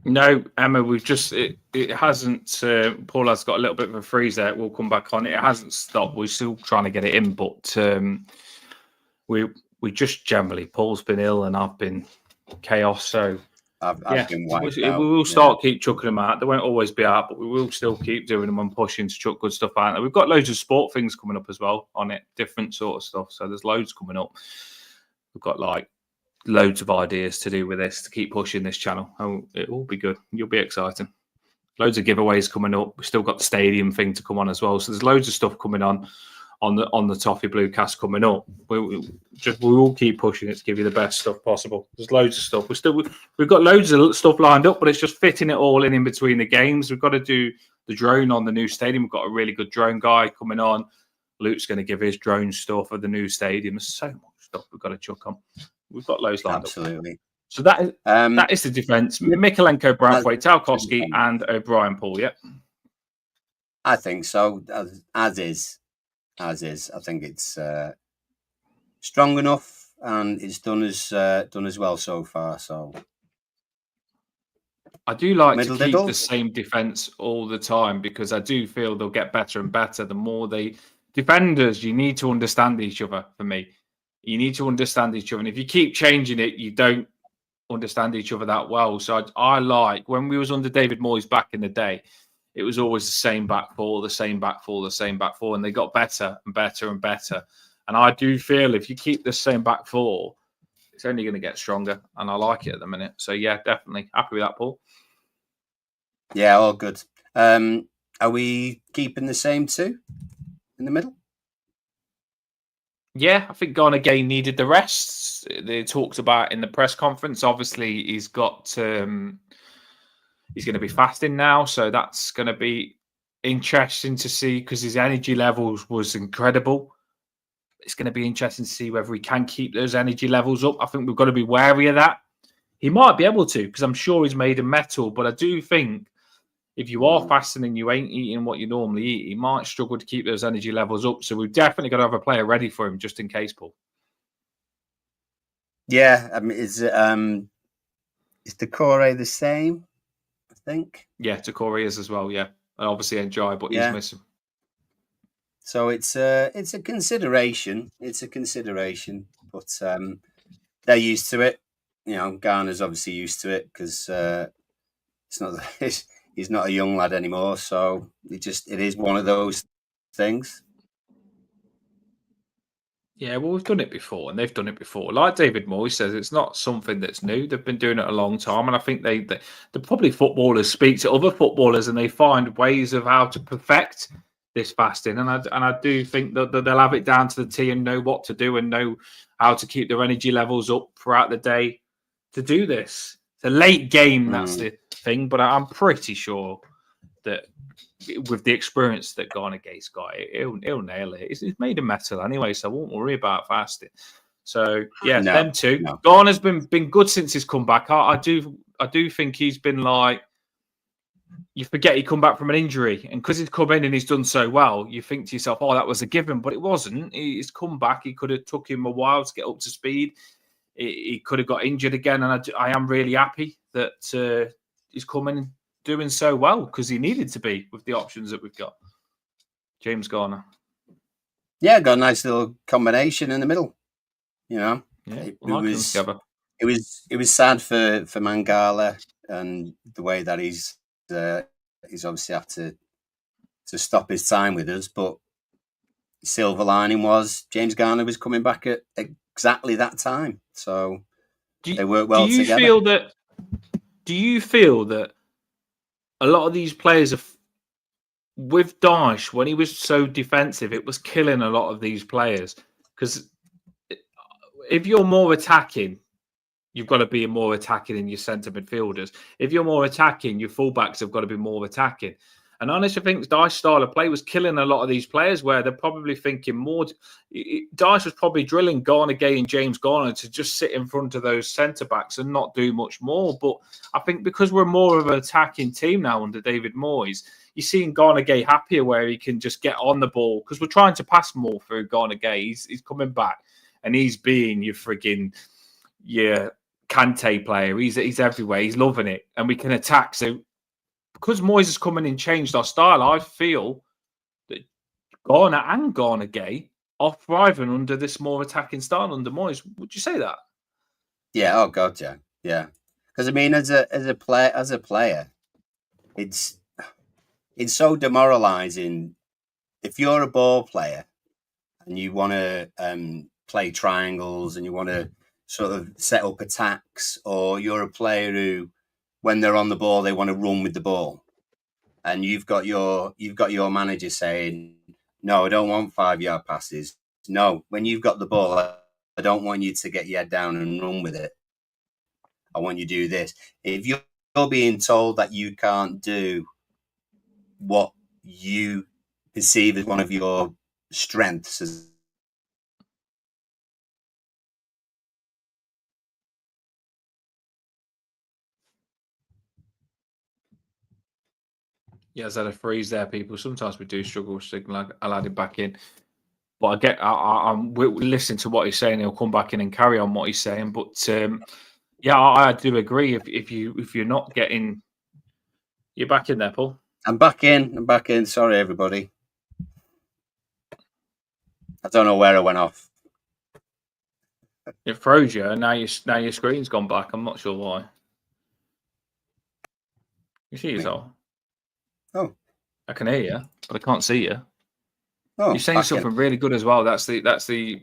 No, Emma, it hasn't. Paul has got a little bit of a freeze there. We'll come back on. It hasn't stopped. We're still trying to get it in, but we just generally, Paul's been ill and I've been chaos. So I've been wiped we out. will start keep chucking them out. They won't always be out, but we will still keep doing them and pushing to chuck good stuff out. And we've got loads of sport things coming up as well on it, different sort of stuff. So there's loads coming up. We've got like loads of ideas to do with this to keep pushing this channel. Oh, it will be good. You'll be exciting. Loads of giveaways coming up. We've still got the stadium thing to come on as well. So there's loads of stuff coming on the Toffee Blue cast coming up. We will keep pushing it to give you the best stuff possible. There's loads of stuff. We've got loads of stuff lined up, but it's just fitting it all in between the games. We've got to do the drone on the new stadium. We've got a really good drone guy coming on. Luke's going to give his drone stuff at the new stadium. There's so much stuff we've got to chuck on. We've got loads lined up. Absolutely. So that is the defence. Mikalenko, Brathwaite, Tarkowski, and O'Brien, Paul. Yeah, I think so. As is. I think it's strong enough, and it's done as well so far. So I do like to keep the same defence all the time because I do feel they'll get better and better the more defenders. You need to understand each other. For me, you need to understand each other, and if you keep changing it, you don't understand each other that well. So I like when we was under David Moyes back in the day, it was always the same back four, and they got better and better and better. And I do feel if you keep the same back four, it's only going to get stronger, and I like it at the minute. So yeah, definitely happy with that, Paul. Yeah, all good. Are we keeping the same two in the middle? Yeah, I think Garnagay needed the rest. They talked about in the press conference. Obviously, he's got he's going to be fasting now, so that's going to be interesting to see because his energy levels was incredible. It's going to be interesting to see whether he can keep those energy levels up. I think we've got to be wary of that. He might be able to because I'm sure he's made of metal, but I do think if you are fasting and you ain't eating what you normally eat, he might struggle to keep those energy levels up. So we've definitely got to have a player ready for him just in case, Paul. Yeah, I mean, is Decore the same? I think. Yeah, Decore is as well. Yeah, and obviously Enjoy, but he's missing. So it's a consideration. It's a consideration, but they're used to it. You know, Garner's obviously used to it because it's not. He's not a young lad anymore, so it is one of those things. Yeah, well, we've done it before, and they've done it before. Like David Moyes says, it's not something that's new. They've been doing it a long time, and I think they probably footballers speak to other footballers, and they find ways of how to perfect this fasting. And I do think that they'll have it down to the T and know what to do and know how to keep their energy levels up throughout the day to do this. It's a late game, that's the thing, but I'm pretty sure that with the experience that Garnagay's got, he'll nail it. He's made of metal anyway, so I won't worry about fasting. So yeah, them two. No. Garner's been good since he's come back. I do think he's been like, you forget he come back from an injury, and because he's come in and he's done so well, you think to yourself, oh, that was a given, but it wasn't. He's come back. He could have took him a while to get up to speed. He could have got injured again, and I am really happy that he's coming doing so well because he needed to be with the options that we've got. James Garner. Yeah, got a nice little combination in the middle. You know, it was sad for Mangala and the way that he's obviously had to stop his time with us, but the silver lining was James Garner was coming back at exactly that time, so they work well together. Do you feel that a lot of these players are with Daesh when he was so defensive, it was killing a lot of these players? Because if you're more attacking, you've got to be more attacking in your centre midfielders. If you're more attacking, your fullbacks have got to be more attacking. And honestly, I think Daesh's style of play was killing a lot of these players where they're probably thinking more. Daesh was probably drilling Garnagay and James Garner to just sit in front of those centre-backs and not do much more. But I think because we're more of an attacking team now under David Moyes, you're seeing Garnagay happier where he can just get on the ball because we're trying to pass more through Garnagay. He's coming back and he's being your frigging Kante player. He's everywhere. He's loving it, and we can attack. So because Moyes has come in and changed our style, I feel that Garner and Garner Gay are thriving under this more attacking style under Moyes. Would you say that? Yeah. Oh God, yeah, yeah. Because I mean, as a player, it's so demoralising. If you're a ball player and you want to play triangles and you want to sort of set up attacks, or you're a player who, when they're on the ball, they want to run with the ball, and you've got your manager saying, "No, I don't want 5-yard passes. No, when you've got the ball, I don't want you to get your head down and run with it. I want you to do this." If you're being told that you can't do what you perceive as one of your strengths as Yeah, is that a freeze there, people? Sometimes we do struggle with signal. I'll add it back in. But I'm listening to what he's saying. He'll come back in and carry on what he's saying. But yeah, I do agree. If you're not getting, you're back in there, Paul. I'm back in. Sorry, everybody. I don't know where I went off. It froze you, and now your screen's gone back. I'm not sure why. You see yourself? Oh, I can hear you, but I can't see you. oh, You're saying something really good as well. That's the.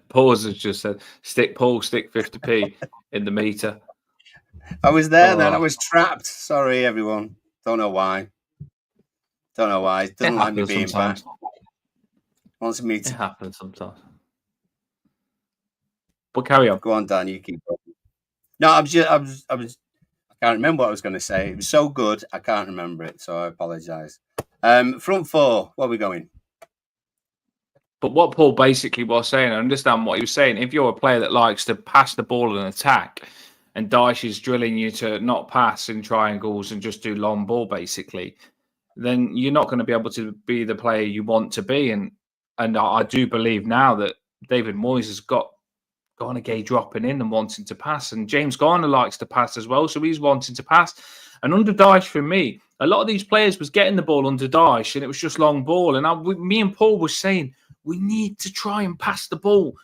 Pause has just said, stick 50p in the meter. I was there then. I was trapped. Sorry, everyone. Don't know why. It doesn't like me being back. Wants me to. It happens sometimes. But carry on. Go on, Dan. You keep going. No, I can't remember what I was going to say. It was so good, I can't remember it. So I apologise. Front four. Where are we going? But what Paul basically was saying, I understand what he was saying. If you're a player that likes to pass the ball and attack, and Dyche is drilling you to not pass in triangles and just do long ball, basically, then you're not going to be able to be the player you want to be. And I do believe now that David Moyes has got Garner Gay dropping in and wanting to pass. And James Garner likes to pass as well, so he's wanting to pass. And under Dyche, for me, a lot of these players was getting the ball under Dyche, and it was just long ball. And me and Paul was saying, we need to try and pass the ball.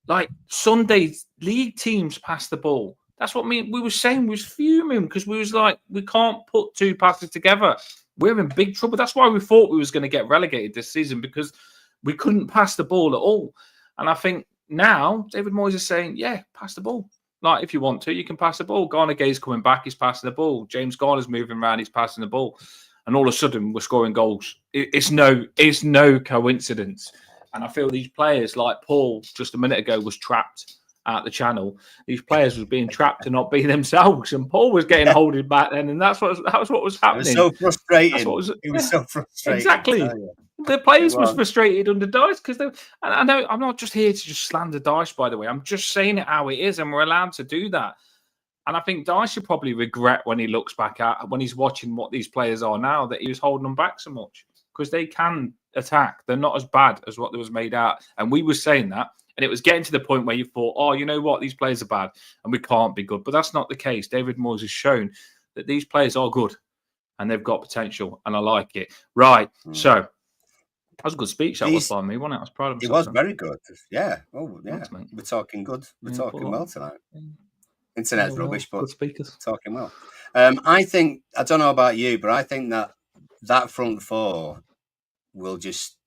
Like Sunday's league teams pass the ball. That's what we were saying. We was fuming because we was like, we can't put two passes together. We're in big trouble. That's why we thought we was going to get relegated this season, because we couldn't pass the ball at all. And I think now David Moyes is saying, yeah, pass the ball. Like, if you want to, you can pass the ball. Garner Gay's coming back, he's passing the ball. James Garner's moving around, he's passing the ball. And all of a sudden, we're scoring goals. It's no coincidence. And I feel these players, like Paul just a minute ago was trapped at the channel. These players was being trapped to not be themselves, and Paul was getting holded back then, and that was what was happening. It was so frustrating. It was so frustrating. Exactly. The players was frustrated under Dyche because I know I'm not just here to just slander Dyche, by the way. I'm just saying it how it is, and we're allowed to do that. And I think Dyche should probably regret when he looks back at when he's watching what these players are now, that he was holding them back so much, because they can attack. They're not as bad as what they was made out. And we were saying that. And it was getting to the point where you thought, oh, you know what? These players are bad and we can't be good. But that's not the case. David Moyes has shown that these players are good and they've got potential. And I like it. Right. So that was a good speech. That was by me, wasn't it? I was proud of myself. It was very good. Yeah. Oh, yeah. Thanks, we're talking good. We're talking well tonight. Internet's rubbish, but speakers talking well. I don't know about you, but I think that front four will just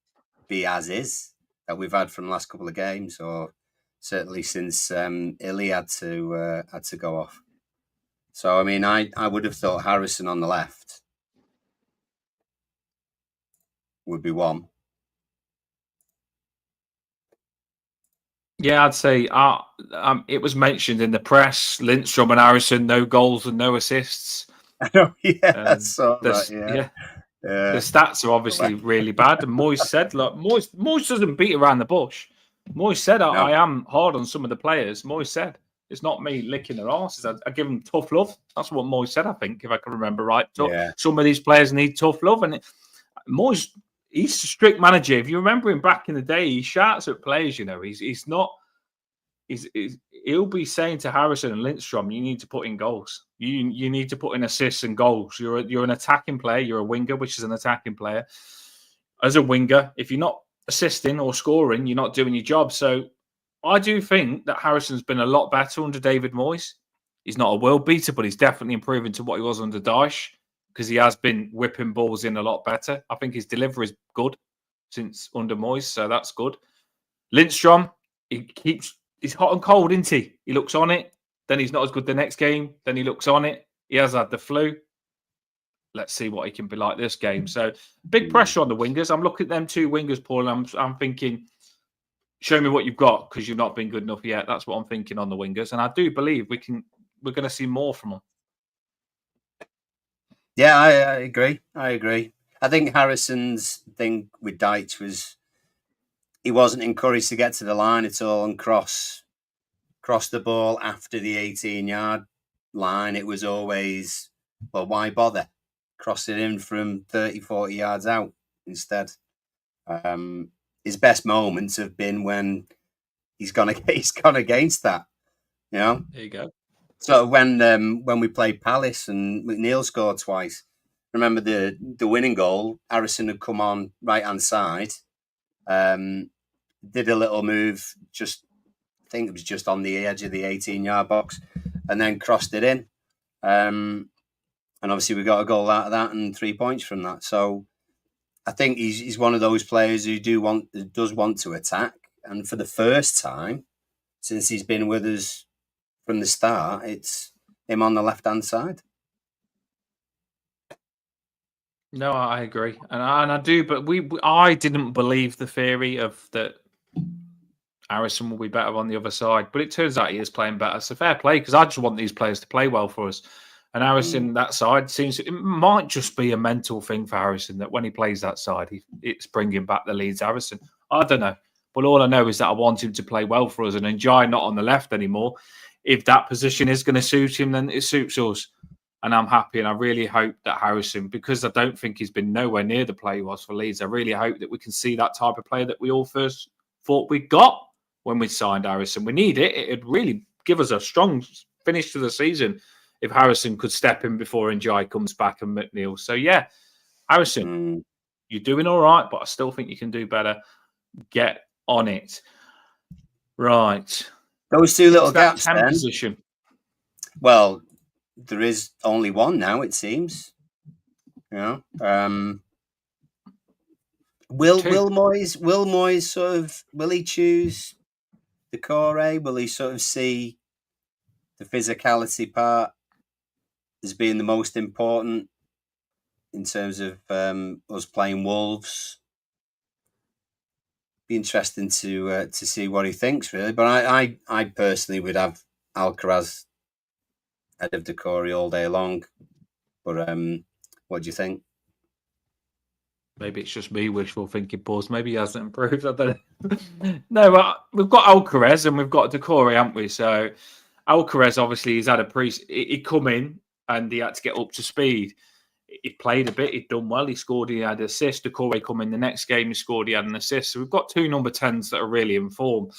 be as is that we've had from the last couple of games, or certainly since Illy had to go off. So I mean, I would have thought Harrison on the left would be one. Yeah, I'd say it was mentioned in the press, Lindstrom and Harrison, no goals and no assists. I know, yeah, I saw that, yeah. The stats are obviously really bad. And Moyes said, look, Moyes doesn't beat around the bush. Moyes said, No. I am hard on some of the players. Moyes said, it's not me licking their asses. I give them tough love. That's what Moyes said, I think, if I can remember right. Yeah. Some of these players need tough love. And Moyes, he's a strict manager. If you remember him back in the day, he shouts at players, He's not... he'll be saying to Harrison and Lindstrom, you need to put in goals. You need to put in assists and goals. You're an attacking player. You're a winger, which is an attacking player. As a winger, if you're not assisting or scoring, you're not doing your job. So I do think that Harrison's been a lot better under David Moyes. He's not a world beater, but he's definitely improving to what he was under Dyche, because he has been whipping balls in a lot better. I think his delivery is good since under Moyes, so that's good. Lindstrom, he's hot and cold, isn't he? He looks on it, then he's not as good the next game, then he looks on it. He has had the flu. Let's see what he can be like this game. So big pressure on the wingers. I'm looking at them two wingers, Paul, and I'm thinking, show me what you've got, because you've not been good enough yet. That's what I'm thinking on the wingers, and I do believe we're going to see more from them. Yeah, I agree. I think Harrison's thing with Dyche was he wasn't encouraged to get to the line at all and cross the ball after the 18-yard line. It was always, well, why bother? Cross it in from 30, 40 yards out instead. His best moments have been when he's gone against that. There you go. So when we played Palace and McNeil scored twice, remember the winning goal, Harrison had come on right-hand side, did a little move, I think it was just on the edge of the 18-yard box, and then crossed it in. And obviously we got a goal out of that and 3 points from that. So I think he's one of those players who does want to attack. And for the first time since he's been with us from the start, it's him on the left-hand side. No, I agree, and I do, but I didn't believe the theory of that Harrison will be better on the other side, but it turns out he is playing better. So fair play, because I just want these players to play well for us. And Harrison, that side, it might just be a mental thing for Harrison that when he plays that side, it's bringing back the Leeds Harrison. I don't know, but all I know is that I want him to play well for us, and Njai not on the left anymore. If that position is going to suit him, then it suits us. And I'm happy, and I really hope that Harrison, because I don't think he's been nowhere near the player he was for Leeds, I really hope that we can see that type of player that we all first thought we got when we signed Harrison. We need it. It'd really give us a strong finish to the season if Harrison could step in before Njai comes back and McNeil. So, yeah, Harrison, you're doing all right, but I still think you can do better. Get on it. Right. Those two little gaps then. Position. Well, there is only one now, it seems. Will Moyes sort of, will he choose Decore? Will he sort of see the physicality part as being the most important in terms of us playing Wolves? Be interesting to see what he thinks, really. But I personally would have Alcaraz head of Decore all day long. But what do you think? Maybe it's just me wishful thinking, pause. Maybe he hasn't improved. I don't know. No, but we've got Alcaraz and we've got Decore, haven't we? So Alcaraz, obviously, he's had he'd come in and he had to get up to speed. He played a bit. He'd done well. He scored. He had an assist. Decore come in the next game. He scored. He had an assist. So we've got two number 10s that are really in form.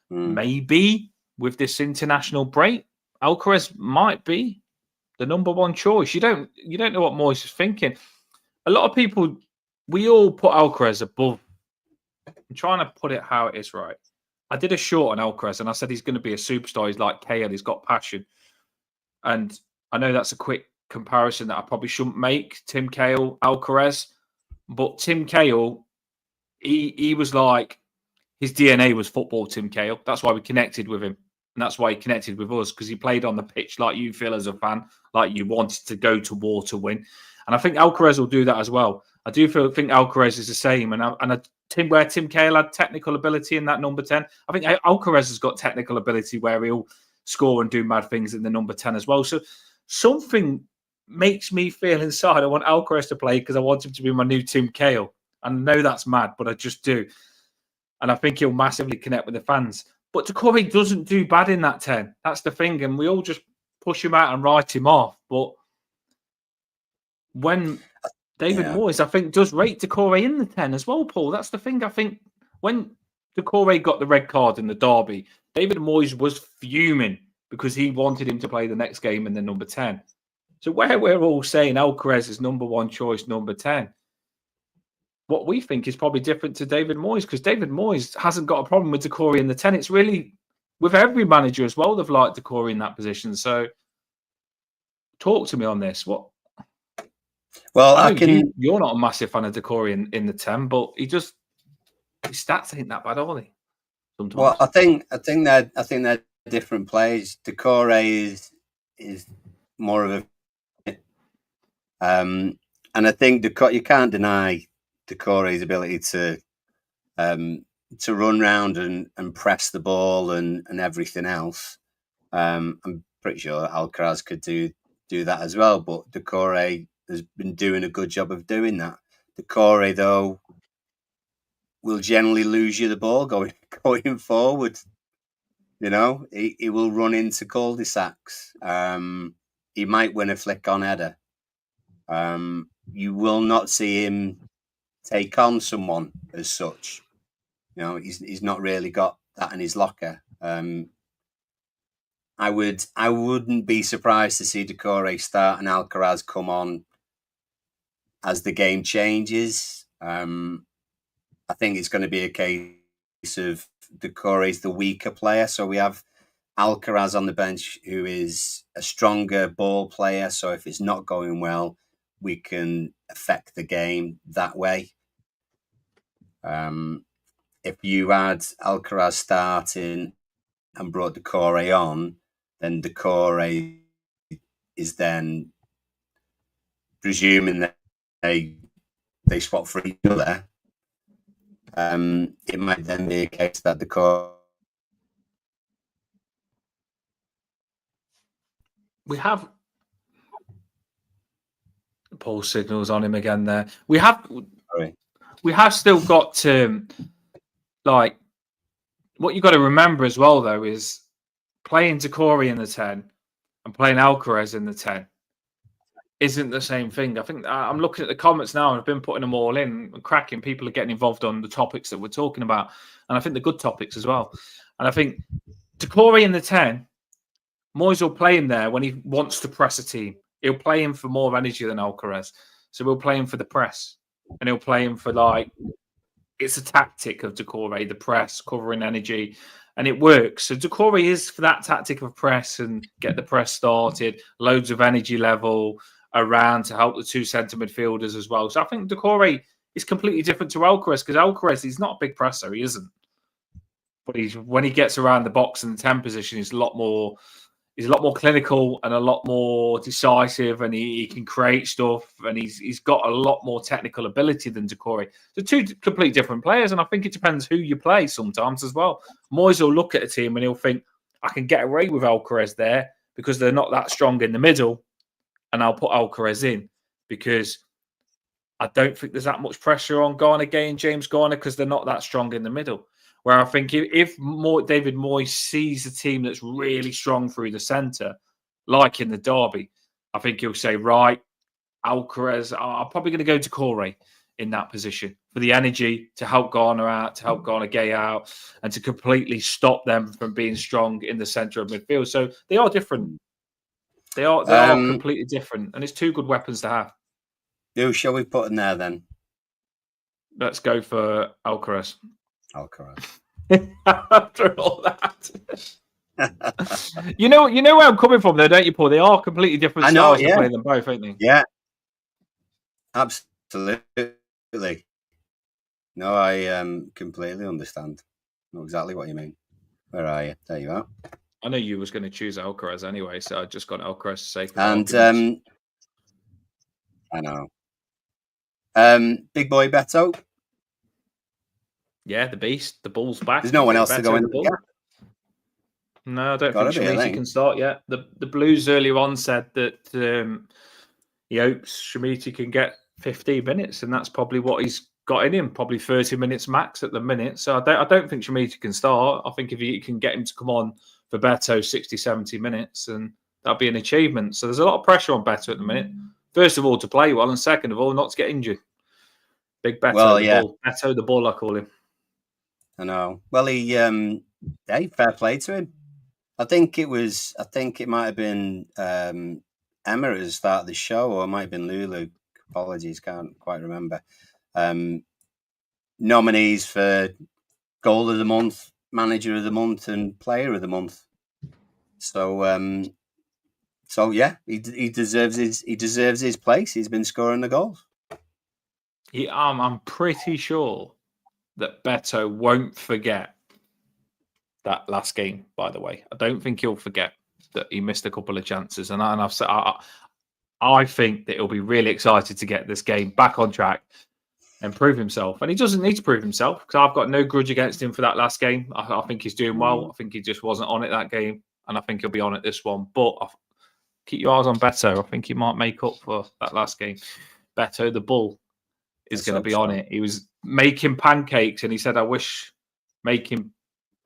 Maybe with this international break, Alcaraz might be the number one choice. You don't know what Moyes is thinking. A lot of people, we all put Alcaraz above. I'm trying to put it how it is, right? I did a short on Alcaraz and I said he's going to be a superstar. He's like Cahill. He's got passion. And I know that's a quick comparison that I probably shouldn't make, Tim Cahill, Alcaraz. But Tim Cahill, he was like, his DNA was football, Tim Cahill. That's why we connected with him. And that's why he connected with us, because he played on the pitch like you feel as a fan, like you wanted to go to war to win. And I think Alcaraz will do that as well. I do think Alcaraz is the same. Where Tim Cahill had technical ability in that number 10, I think Alcaraz has got technical ability where he'll score and do mad things in the number 10 as well. So something makes me feel inside I want Alcaraz to play because I want him to be my new Tim Cahill. I know that's mad, but I just do. and I think he'll massively connect with the fans. But Doucouré doesn't do bad in that 10. That's the thing, and we all just push him out and write him off. But when David Moyes, I think, does rate Doucouré in the 10 as well, Paul. That's the thing. I think when Doucouré got the red card in the derby, David Moyes was fuming because he wanted him to play the next game in the number 10. So where we're all saying Alcaraz is number one choice, number 10, what we think is probably different to David Moyes, because David Moyes hasn't got a problem with Doucouré in the 10. It's really, with every manager as well, they've liked Doucouré in that position. So talk to me on this. What? Well, You're not a massive fan of Doucouré in the 10, but his stats ain't that bad, are they? Sometimes. Well, I think they're different players. Doucouré is more of a, and I think you can't deny Doucouré's ability to run round and press the ball and everything else. I'm pretty sure Alcaraz could do that as well, but Doucouré has been doing a good job of doing that. Doucouré, though, will generally lose you the ball going forward. You know, he will run into cul-de-sacs. He might win a flick-on header. You will not see him take on someone as such. You know, he's not really got that in his locker. I wouldn't be surprised to see Doucouré start and Alcaraz come on as the game changes. I think it's going to be a case of Doucouré's the weaker player, so we have Alcaraz on the bench, who is a stronger ball player. So if it's not going well, we can affect the game that way. If you had Alcaraz starting and brought Doucouré on, then Doucouré is then presuming that they swap for each other. It might then be a case that Doucouré. We have Paul's signals on him again there. We have still got to, like, what you've got to remember as well, though, is playing Doucouré in the 10 and playing Alcaraz in the 10 isn't the same thing. I think I'm looking at the comments now and I've been putting them all in and cracking. People are getting involved on the topics that we're talking about. And I think the good topics as well. And I think Doucouré in the 10, Moyes will play him there when he wants to press a team. He'll play him for more energy than Alcaraz. So we'll play him for the press. And he'll play him for, like, it's a tactic of Doucouré, the press, covering energy. And it works. So Doucouré is for that tactic of press and get the press started, loads of energy level around to help the two centre midfielders as well. So I think Doucouré is completely different to Alcaraz, because Alcaraz, he's not a big presser. He isn't. But when he gets around the box in the 10 position, he's a lot more clinical and a lot more decisive, and he can create stuff, and he's got a lot more technical ability than Doucouré. So two completely different players, and I think it depends who you play sometimes as well. Moyes will look at a team and he'll think, I can get away with Alcaraz there because they're not that strong in the middle, and I'll put Alcaraz in because I don't think there's that much pressure on Garner Gay and James Garner because they're not that strong in the middle. Where I think if David Moyes sees a team that's really strong through the centre, like in the derby, I think he'll say, right, Alcaraz, I'm probably going to go to Doucouré in that position for the energy to help Garner out, to help Garner Gay out, and to completely stop them from being strong in the centre of midfield. So they are different. They are completely different, and it's two good weapons to have. Who shall we put in there then? Let's go for Alcaraz. After all that. you know where I'm coming from, though, don't you, Paul? They are completely different styles to play them both, ain't they? Yeah, absolutely. No, I completely understand. Know exactly what you mean. Where are you? There you are. I know you was going to choose Alcaraz anyway, so I just got Alcaraz to say. And I know. Big boy Beto. Yeah, the beast. The ball's back. There's no one else to go in the gap. No, I don't think Shamiti can start yet. The Blues earlier on said that he hopes Shamiti can get 15 minutes, and that's probably what he's got in him, probably 30 minutes max at the minute. So I don't think Shemita can start. I think if you can get him to come on for Beto 60, 70 minutes, and that'll be an achievement. So there's a lot of pressure on Beto at the minute. First of all, to play well, and second of all, not to get injured. Big Beto, Bull. Beto the Bull, I call him. I know. Well, hey, fair play to him. I think it might have been Emma at the start of the show, or it might have been Lulu. Apologies, can't quite remember. Nominees for Goal of the Month, Manager of the Month, and Player of the Month. So yeah, he deserves his place. He's been scoring the goals. I'm pretty sure that Beto won't forget that last game. By the way, I don't think he'll forget that he missed a couple of chances, and I've said I think that he'll be really excited to get this game back on track and prove himself. And he doesn't need to prove himself, because I've got no grudge against him for that last game. I think he's doing well. I think he just wasn't on it that game, and I think he'll be on it this one. But keep your eyes on Beto. I think he might make up for that last game. Beto the Bull is going to be on it. He was making pancakes, and he said, I wish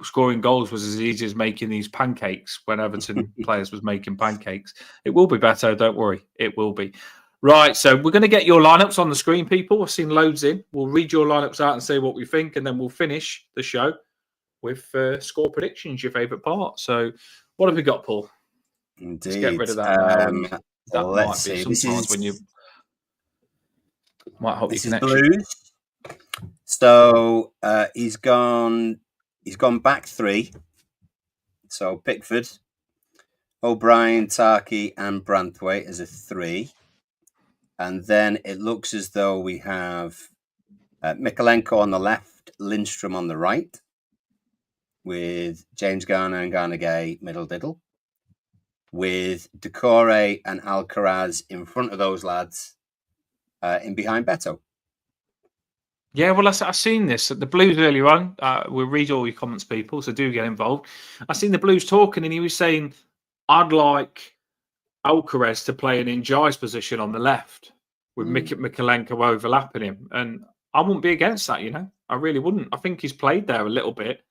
scoring goals was as easy as making these pancakes when Everton players was making pancakes. It will be Beto, don't worry. It will be. Right, so we're going to get your lineups on the screen, people. We've seen loads in. We'll read your lineups out and say what we think, and then we'll finish the show with score predictions, your favourite part. So what have we got, Paul? Indeed. Let's get rid of that now. That let's might be see. sometimes when you might help your connection. Blues. So he's gone back three. So Pickford, O'Brien, Tarky, and Branthwaite as a 3. And then it looks as though we have Mikalenko on the left, Lindstrom on the right, with James Garner and Garner Gay middle diddle, with Decore and Alcaraz in front of those lads, in behind Beto. Yeah, well, I've seen this at the Blues earlier on. We'll read all your comments, people, so do get involved. I've seen the Blues talking, and he was saying, I'd like Alcaraz to play in Njai's position on the left with Mikalenko overlapping him. And I wouldn't be against that, I really wouldn't. I think he's played there a little bit.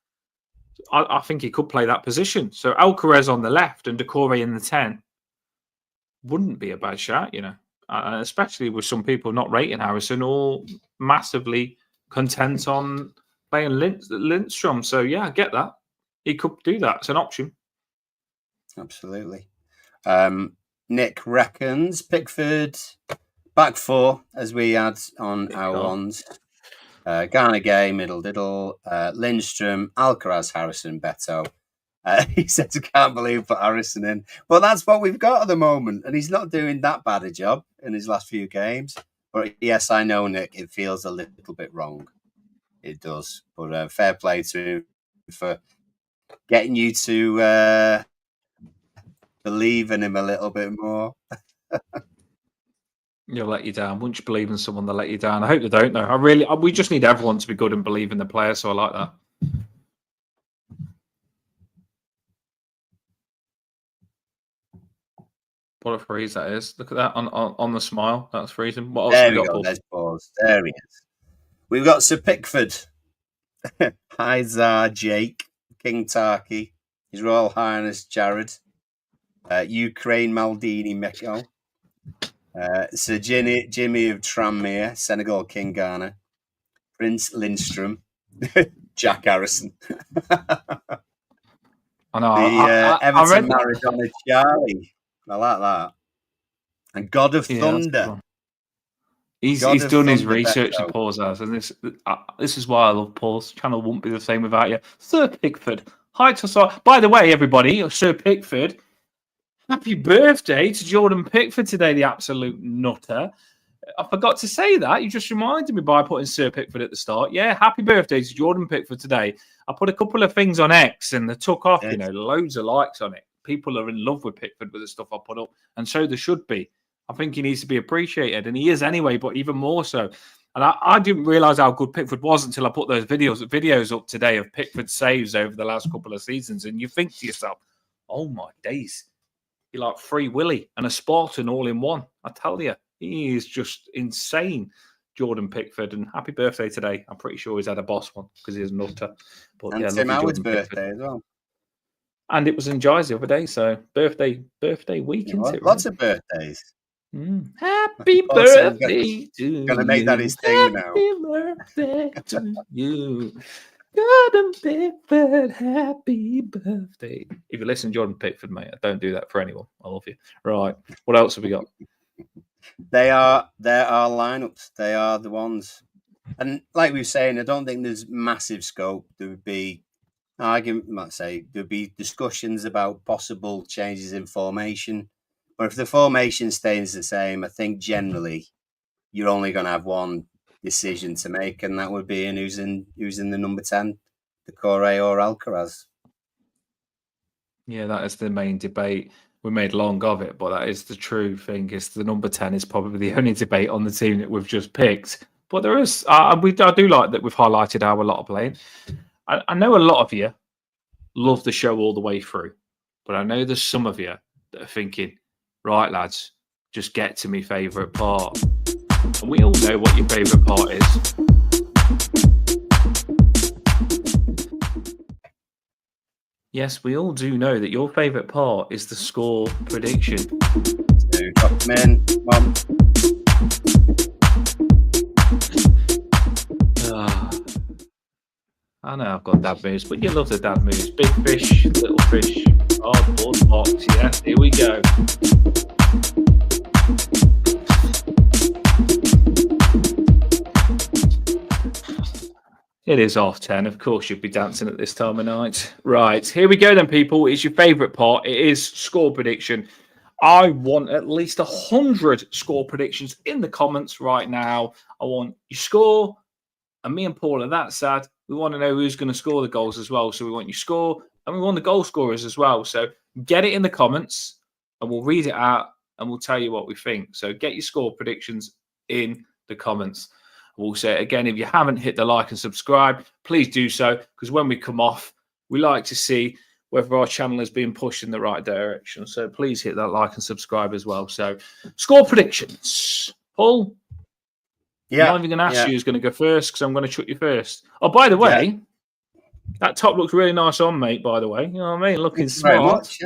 I think he could play that position. So Alcaraz on the left and Decore in the 10 wouldn't be a bad shot, especially with some people not rating Harrison or massively content on playing Lindstrom. So, yeah, I get that. He could do that. It's an option. Absolutely. Nick reckons Pickford back 4, as we had on our ones. Garner Gay, middle diddle, Lindstrom, Alcaraz, Harrison, Beto. He said, I can't believe put Harrison in. But that's what we've got at the moment. And he's not doing that bad a job in his last few games. But yes, I know, Nick, it feels a little bit wrong. It does. But fair play to him for getting you to believe in him a little bit more. You'll let you down. Once you believe in someone, they'll let you down. I hope they don't, though. We just need everyone to be good and believe in the player, so I like that. What a freeze that is. Look at that on the smile. That's freezing. What else there have we got, go. Paul? There's pause. There he is. We've got Sir Pickford. Hi, Tsar Jake. King Tarky. His Royal Highness Jared. Ukraine Maldini Meko. Sir Jimmy of Tranmere. Senegal King Ghana. Prince Lindstrom. Jack Harrison. I know. Everton Maradona Charlie. I like that. And God of Thunder. He's done his research, the Paul's has, and this is why I love Paul's channel. Wouldn't be the same without you, Sir Pickford. Hi to By the way, everybody, Sir Pickford, happy birthday to Jordan Pickford today, the absolute nutter. I forgot to say that. You just reminded me by putting Sir Pickford at the start. Yeah, happy birthday to Jordan Pickford today. I put a couple of things on X and they took off, loads of likes on it. People are in love with Pickford with the stuff I put up, and so there should be. I think he needs to be appreciated, and he is anyway, but even more so. And I didn't realise how good Pickford was until I put those videos up today of Pickford saves over the last couple of seasons, and you think to yourself, oh my days, you're like Free Willy and a Spartan all in one. I tell you, he is just insane. Jordan Pickford, and happy birthday today. I'm pretty sure he's had a boss one because he's a nutter. But And yeah, Tim lovely Howard's Jordan birthday Pickford. as well. And it was in Jai's the other day, so birthday week, You know, isn't it? lots Really? of birthdays. Happy Also, birthday to gonna make that you. his thing now. Happy birthday to you. Jordan Pickford, happy birthday. If you listen to Jordan Pickford, mate, I don't do that for anyone. I love you. Right. What else have we got? There are lineups. They are the ones. And like we were saying, I don't think there's massive scope. There would be there'd be discussions about possible changes in formation. But if the formation stays the same, I think generally you're only going to have one decision to make, and that would be in who's in the number 10, the Corre or Alcaraz. Yeah, that is the main debate. We made long of it, but that is the true thing. Is the number 10 is probably the only debate on the team that we've just picked. But there is, I do like that we've highlighted how a lot of playing. I know a lot of you love the show all the way through, but I know there's some of you that are thinking, right, lads, just get to my favourite part. And we all know what your favourite part is. Yes, we all do know that your favourite part is the score prediction. So drop them in. I know I've got dad moves, but you love the dad moves. Big fish, little fish, cardboard box. Yes, here we go. It is 10:30. Of course, you'd be dancing at this time of night. Right, here we go then, people. It's your favourite part. It is score prediction. I want at least 100 score predictions in the comments right now. I want your score. And me and Paul are that sad. We want to know who's going to score the goals as well. So we want your score and we want the goal scorers as well. So get it in the comments and we'll read it out and we'll tell you what we think. So get your score predictions in the comments. We'll say it again, if you haven't hit the like and subscribe, please do so, because when we come off, we like to see whether our channel is being pushed in the right direction. So please hit that like and subscribe as well. So score predictions. Paul? Yeah. I'm not even going to ask you who's going to go first, because I'm going to chuck you first. Oh, by the way, that top looks really nice on, mate, by the way. You know what I mean? Looking smart. Very much,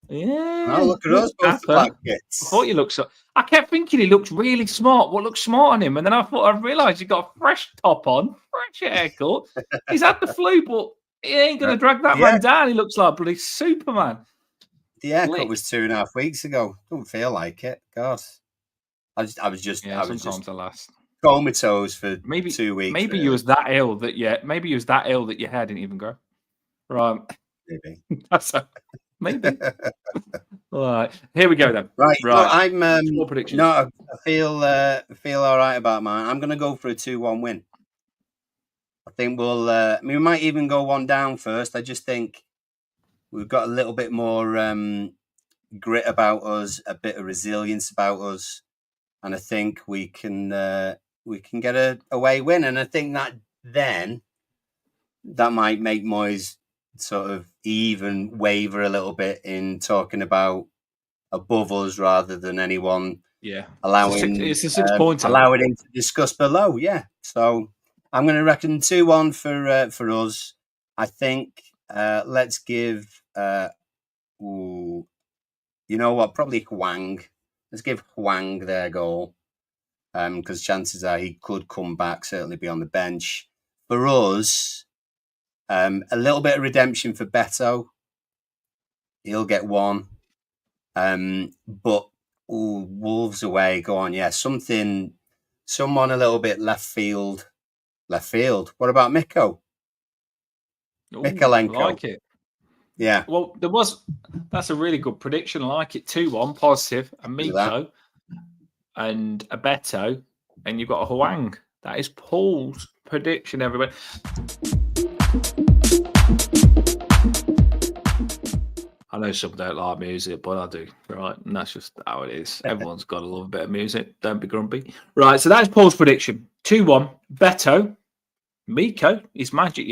yeah. Oh, look at us, both the black kits. I thought you looked so... I kept thinking he looked really smart. What looks smart on him? And then I realised he got a fresh top on, fresh haircut. He's had the flu, but he ain't going to drag that man down. He looks like bloody Superman. The haircut was 2.5 weeks ago. Don't feel like it. God. I was just sometimes I last. Comatose for 2 weeks. Maybe you was that ill that your hair didn't even grow. Right. Maybe. Maybe. All right. Here we go then. Right. Right. I'm predictions. no, I feel all right about mine. I'm gonna go for a 2-1 win. I think we might even go one down first. I just think we've got a little bit more grit about us, a bit of resilience about us. And I think we can get a away win. And I think that might make Moyes sort of even waver a little bit in talking about above us rather than anyone allowing it's a 6 pointer. Allowing him to discuss below. Yeah. So I'm going to reckon 2-1 for us. I think let's give you know what, probably Hwang. Let's give Hwang their goal, because chances are he could come back, certainly be on the bench. For us, a little bit of redemption for Beto. He'll get one. But Wolves away, go on. Yeah, someone a little bit left field. What about Miko? Mikolenko. Like it. Yeah. Well, that's a really good prediction. I like it. 2-1 positive. A Miko and a Beto, and you've got a Hwang. That is Paul's prediction, everybody. I know some don't like music, but I do, right? And that's just how it is. Everyone's got to love a bit of music. Don't be grumpy. Right, so that's Paul's prediction. 2-1. Beto, Miko, his magic,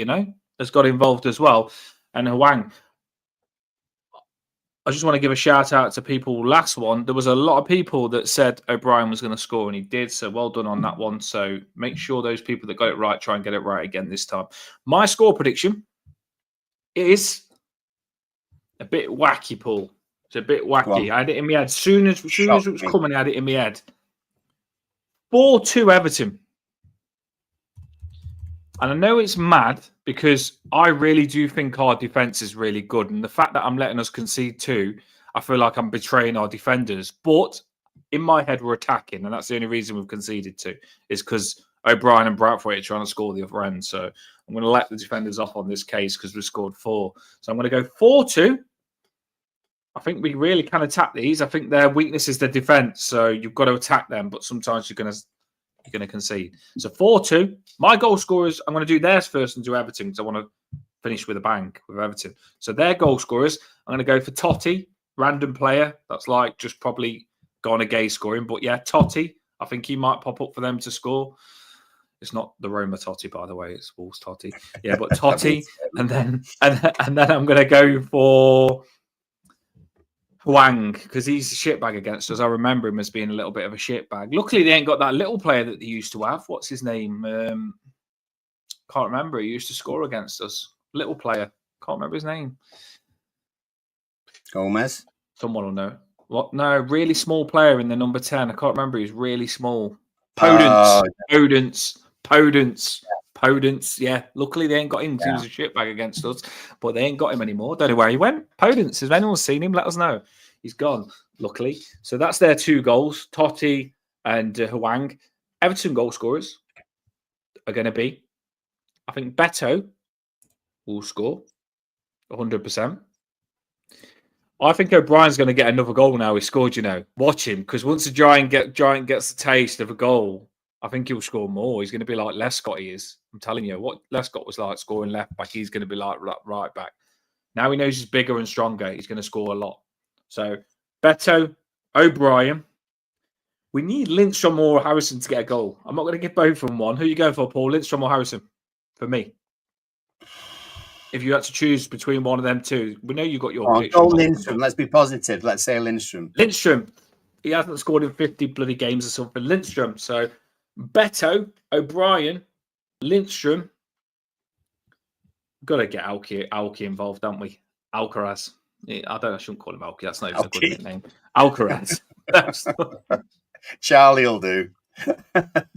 has got involved as well. And Hwang. I just want to give a shout out to people. Last one, there was a lot of people that said O'Brien was going to score, and he did. So well done on that one. So make sure those people that got it right try and get it right again this time. My score prediction is a bit wacky, Paul. It's a bit wacky. I had it in my head. Soon as it was coming, I had it in my head. 4-2 Everton. And I know it's mad because I really do think our defence is really good. And the fact that I'm letting us concede 2, I feel like I'm betraying our defenders. But in my head, we're attacking. And that's the only reason we've conceded 2 is because O'Brien and Braithwaite are trying to score the other end. So I'm going to let the defenders off on this case because we've scored 4. So I'm going to go 4-2. I think we really can attack these. I think their weakness is their defence. So you've got to attack them. But sometimes you're going to concede. So 4-2. My goal scorers, I'm going to do theirs first and do Everton because I want to finish with a bang with Everton. So their goal scorers, I'm going to go for Totti, random player. That's like just probably gone a gay scoring. But yeah, Totti, I think he might pop up for them to score. It's not the Roma Totti, by the way. It's Wolves Totti. Yeah, but Totti. and then I'm going to go for Hwang, because he's a shitbag against us. I remember him as being a little bit of a shitbag. Luckily, they ain't got that little player that they used to have. What's his name? Can't remember. He used to score against us. Little player. Can't remember his name. Gomez? Someone will know. What? No, really small player in the number 10. I can't remember. He's really small. Podence. Yeah. Luckily, they ain't got him because he was a shitbag against us, but they ain't got him anymore. Don't know where he went. Podence. Has anyone seen him? Let us know. He's gone, luckily. So that's their 2 goals, Totti and Hwang. Everton goal scorers are going to be, I think Beto will score 100%. I think O'Brien's going to get another goal now. He scored, Watch him, because once the Giant gets the taste of a goal, I think he'll score more. He's going to be like Lescott he is. I'm telling you, what Lescott was like scoring left back, he's going to be like right back. Now he knows he's bigger and stronger. He's going to score a lot. So, Beto, O'Brien. We need Lindstrom or Harrison to get a goal. I'm not going to give both of them one. Who are you going for, Paul? Lindstrom or Harrison? For me. If you had to choose between one of them 2, we know you got your prediction. Go Lindstrom. Let's be positive. Let's say Lindstrom. Lindstrom. He hasn't scored in 50 bloody games or something. Lindstrom. So, Beto, O'Brien, Lindstrom. Got to get Alki involved, don't we? Alcaraz. I shouldn't call him Alki. That's not even a good nickname. Alcaraz. Charlie will do.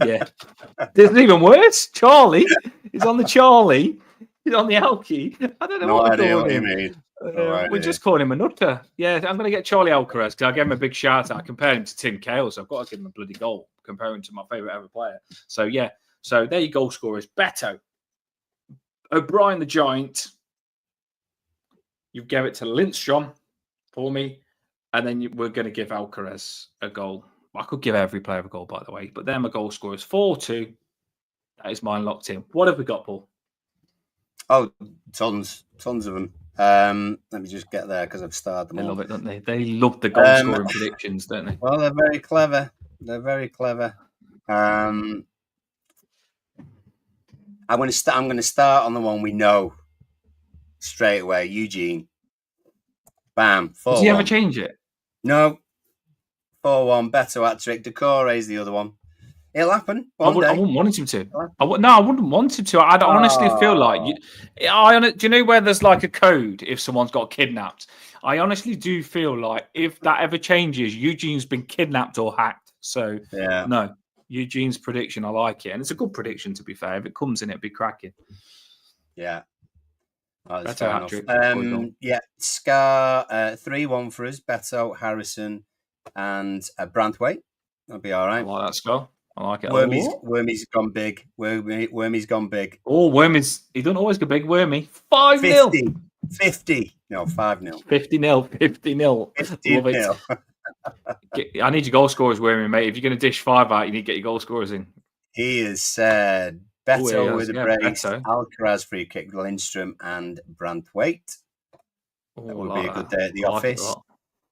Yeah. There's even worse. Charlie. He's on the Charlie. He's on the Alki. I don't know what we're calling him. We're just calling him a nutter. Yeah, I'm going to get Charlie Alcaraz because I gave him a big shout out. I compared him to Tim Cahill, so I've got to give him a bloody goal comparing to my favourite ever player. So, yeah. So, there you goal scorers. Beto. O'Brien the Giant. You gave it to Lindstrom for me. And then we're going to give Alcaraz a goal. I could give every player a goal, by the way. But they're my goal scorers. 4-2. That is mine locked in. What have we got, Paul? Oh, tons of them. Let me just get there because I've started them They all. love it, don't they? They love the goal scoring predictions, don't they? Well, they're very clever. I'm going to start on the one we know straight away. Eugene. Bam. 4-1. Does he ever change it? No. 4-1. Beto hat-trick. Decore is the other one. It'll happen one day. I wouldn't want him to. I wouldn't want him to. I'd honestly feel like... do you know where there's like a code if someone's got kidnapped? I honestly do feel like if that ever changes, Eugene's been kidnapped or hacked. So, no. Eugene's prediction, I like it. And it's a good prediction, to be fair. If it comes in, it'd be cracking. Yeah. Oh, that's Beto fair enough. Yeah, Scar 3-1 for us. Beto, Harrison, and Branthwaite. That'll be all right. I like that, Scar. I like it. Wormy's gone big. Wormy's gone big. Oh, Wormy's... He don't always go big, Wormy. 5-0. 50. No, 5-0. 50-0. 50-0. 50-0. I need your goal scorers, Wormy, mate. If you're going to dish 5 out, you need to get your goal scorers in. He has said Beto with a brace, Alcaraz free kick, Lindstrom and Branthwaite. That would be a good day at the office.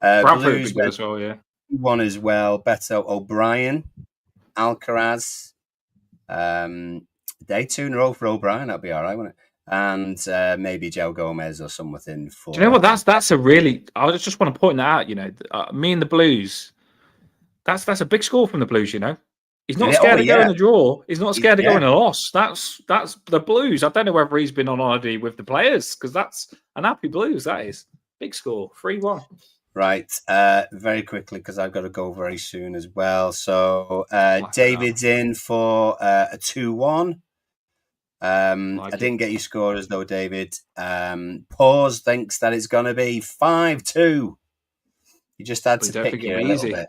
Branthwaite would be good as well, yeah. One as well. Beto, O'Brien, Alcaraz. Day 2 in a row for O'Brien. That'll be all right, won't it? and maybe Joe Gomez or something. For Do you know what? That's a really. I just want to point that out. You know, me and the Blues. That's a big score from the Blues. You know, he's not scared to go in a draw. He's not scared to go in a loss. That's the Blues. I don't know whether he's been on holiday with the players because that's an happy Blues. That is big score, 3-1. Right, very quickly because I've got to go very soon as well. So David's in for a 2-1. I didn't get your scores though, David. Pause thinks that it's going to be 5-2. You just had to pick here a little bit.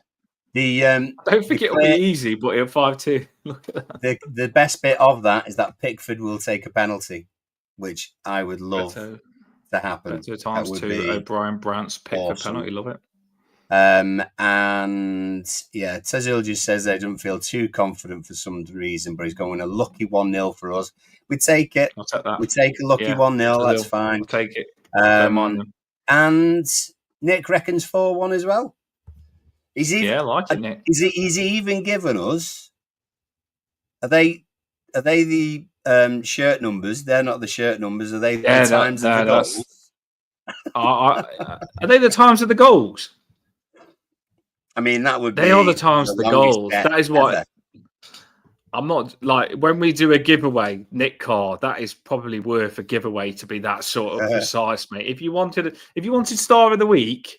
I don't think it'll be easy, but it'll 5-2. Look at that. The best bit of that is that Pickford will take a penalty, which I would love to happen. Times 2 O'Brien Brandt's Pickford penalty. Love it. And yeah, Tezil just says they don't feel too confident for some reason, but he's going a lucky 1-0 for us. We take it. I'll take that. We take a lucky 1-0. That's fine. I'll take it. And Nick reckons 4-1 as well. I like it, Nick. Is he even given us? Are they the shirt numbers? They're not the shirt numbers. Are they the times of the goals? Are they the times of the goals? I mean, that would be. They are the times of the goals. That is what. I'm not like when we do a giveaway, Nick Carr. That is probably worth a giveaway to be that sort of precise, mate. If you wanted star of the week,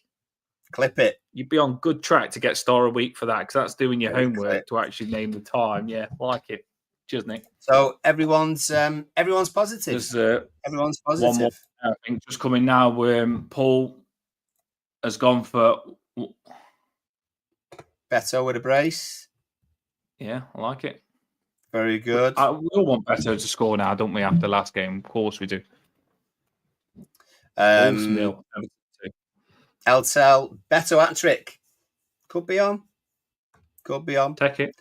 clip it. You'd be on good track to get star of the week for that because that's doing your homework to actually name the time. Yeah, like it. Cheers, Nick. So everyone's positive. Everyone's positive. One more, I think, just coming now. Paul has gone for Beto with a brace. Yeah, I like it. Very good. We all want Beto to score now, don't we? After last game, of course we do. Eltel, Beto hat-trick. Could be on. Take it.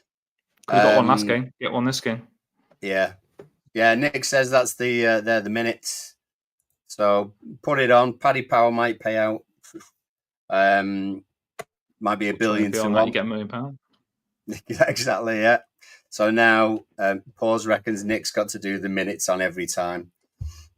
We got one last game. Get one this game. Yeah. Nick says that's they're the minutes. So put it on. Paddy Power might pay out. Might be $1 billion to one. You get £1 million. Exactly. Yeah. So now Paul reckons Nick's got to do the minutes on every time.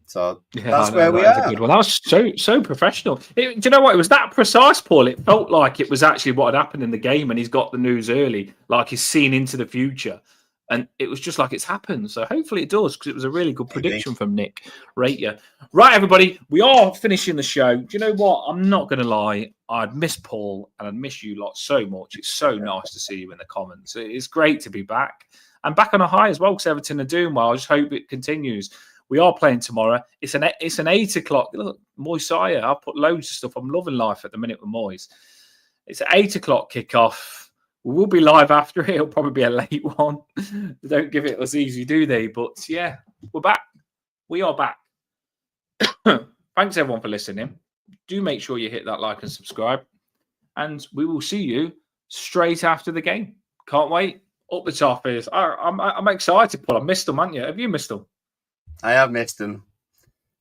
So that's where we are. Good one. That was so professional. Do you know what? It was that precise, Paul. It felt like it was actually what had happened in the game, and he's got the news early, like he's seen into the future. And it was just like it's happened. So hopefully it does, because it was a really good prediction from Nick. Rate you. Right, everybody, we are finishing the show. Do you know what? I'm not going to lie. I'd miss Paul and I'd miss you lot so much. It's so nice to see you in the comments. It's great to be back. And back on a high as well, because Everton are doing well. I just hope it continues. We are playing tomorrow. It's an 8 o'clock. Look, Moisaya. I've put loads of stuff. I'm loving life at the minute with Moyes. It's an 8 o'clock kickoff. We will be live after it. It'll probably be a late one. They don't give it as easy, do they? But yeah, we're back. We are back. Thanks everyone for listening. Do make sure you hit that like and subscribe. And we will see you straight after the game. Can't wait. Up the top is. I'm excited, Paul. I missed them, haven't you? Have you missed them? I have missed them.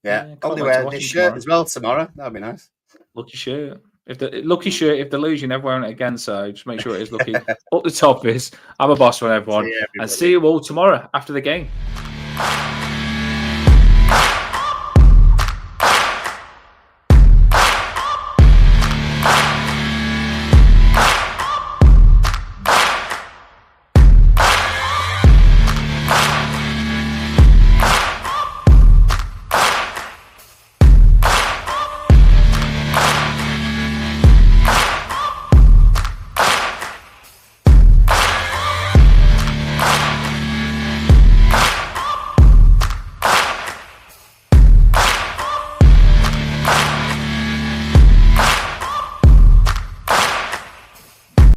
Yeah. Only wear this shirt as well tomorrow. That'd be nice. Lucky shirt. If they lose, you never wear it again. So just make sure it is lucky. Up the top is. I'm a boss for everyone. And see you all tomorrow after the game.